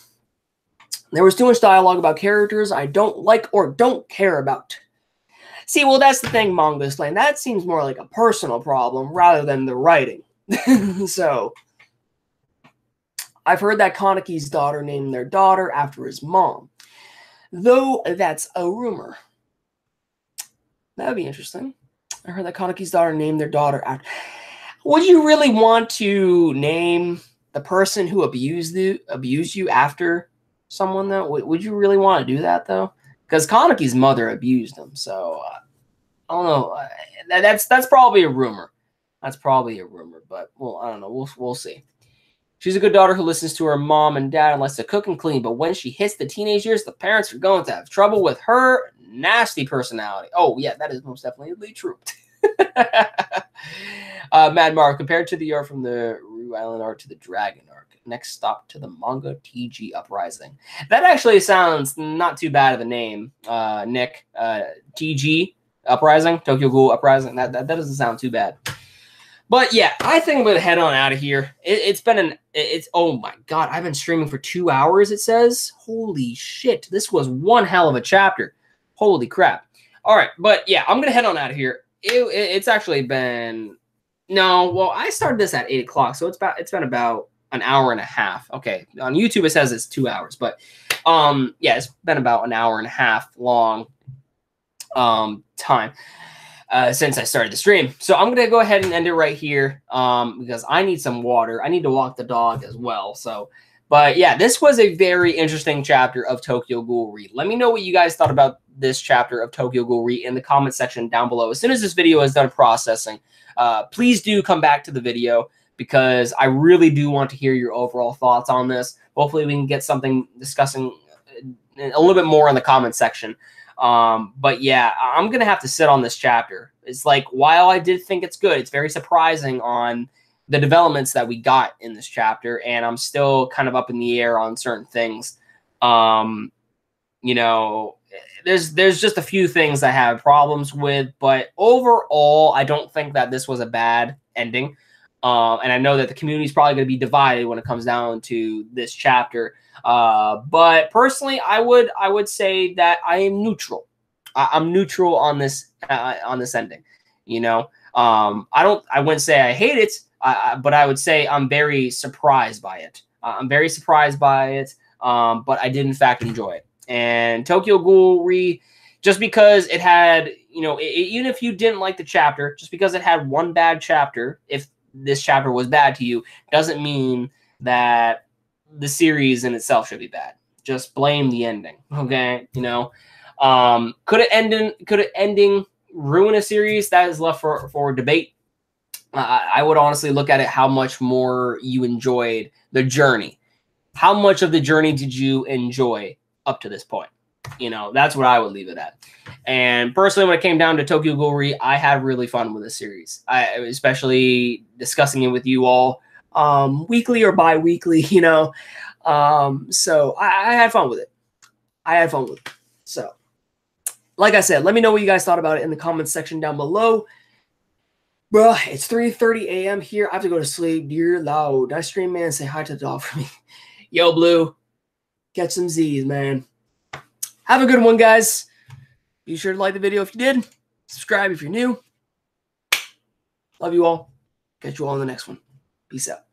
there was too much dialogue about characters I don't like or don't care about. See, well, that's the thing, Manga Explained. That seems more like a personal problem rather than the writing. So, I've heard that Kaneki's daughter named their daughter after his mom. Though that's a rumor. That would be interesting. I heard that Kaneki's daughter named their daughter after... Would you really want to name the person who abused you after someone, though? Would you really want to do that, though? Because Kaneki's mother abused him, so I don't know. That's probably a rumor. That's probably a rumor, but well, I don't know. We'll see. She's a good daughter who listens to her mom and dad and likes to cook and clean, but when she hits the teenage years, the parents are going to have trouble with her nasty personality. Oh yeah, that is most definitely true. Mad Mark, compared to the art from the Rue Island arc to the Dragon arc, next stop to the manga TG Uprising. That actually sounds not too bad of a name, Nick. TG Uprising, Tokyo Ghoul Uprising. That doesn't sound too bad. But yeah, I think I'm gonna head on out of here. It's oh my god, I've been streaming for 2 hours. It says, holy shit, this was one hell of a chapter. Holy crap! All right, but yeah, I'm gonna head on out of here. It's actually been well, I started this at 8 o'clock, so it's been about an hour and a half. Okay, on YouTube it says it's 2 hours, but yeah, it's been about an hour and a half long time since I started the stream. So I'm gonna go ahead and end it right here because I need some water. I need to walk the dog as well. So, but yeah, this was a very interesting chapter of Tokyo Ghoul Re. Let me know what you guys thought about this chapter of Tokyo Ghoul Re in the comment section down below. As soon as this video is done processing, please do come back to the video because I really do want to hear your overall thoughts on this. Hopefully we can get something discussing a little bit more in the comment section. But yeah, I'm going to have to sit on this chapter. It's like, while I did think it's good, it's very surprising on the developments that we got in this chapter. And I'm still kind of up in the air on certain things. You know, there's just a few things I have problems with, but overall, I don't think that this was a bad ending. And I know that the community is probably going to be divided when it comes down to this chapter. But personally, I would say that I am neutral. I'm neutral on this ending. You know, I wouldn't say I hate it, but I would say I'm very surprised by it. I'm very surprised by it. But I did in fact enjoy it. And Tokyo Ghoul Re, just because it had, you know, even if you didn't like the chapter, just because it had one bad chapter, if this chapter was bad to you, doesn't mean that the series in itself should be bad. Just blame the ending, okay? You know, could it ending ruin a series? That is left for debate. I would honestly look at it how much more you enjoyed the journey how much of the journey did you enjoy up to this point? You know, that's what I would leave it at. And personally, when it came down to Tokyo Ghoul, I had really fun with this series. Especially discussing it with you all weekly or bi-weekly, you know. So I had fun with it. So, like I said, let me know what you guys thought about it in the comments section down below. Bro, it's 3:30 a.m. here. I have to go to sleep. Dear Lord. Nice stream, man. Say hi to the dog for me. Yo, Blue. Catch some Z's, man. Have a good one, guys. Be sure to like the video if you did. Subscribe if you're new. Love you all. Catch you all in the next one. Peace out.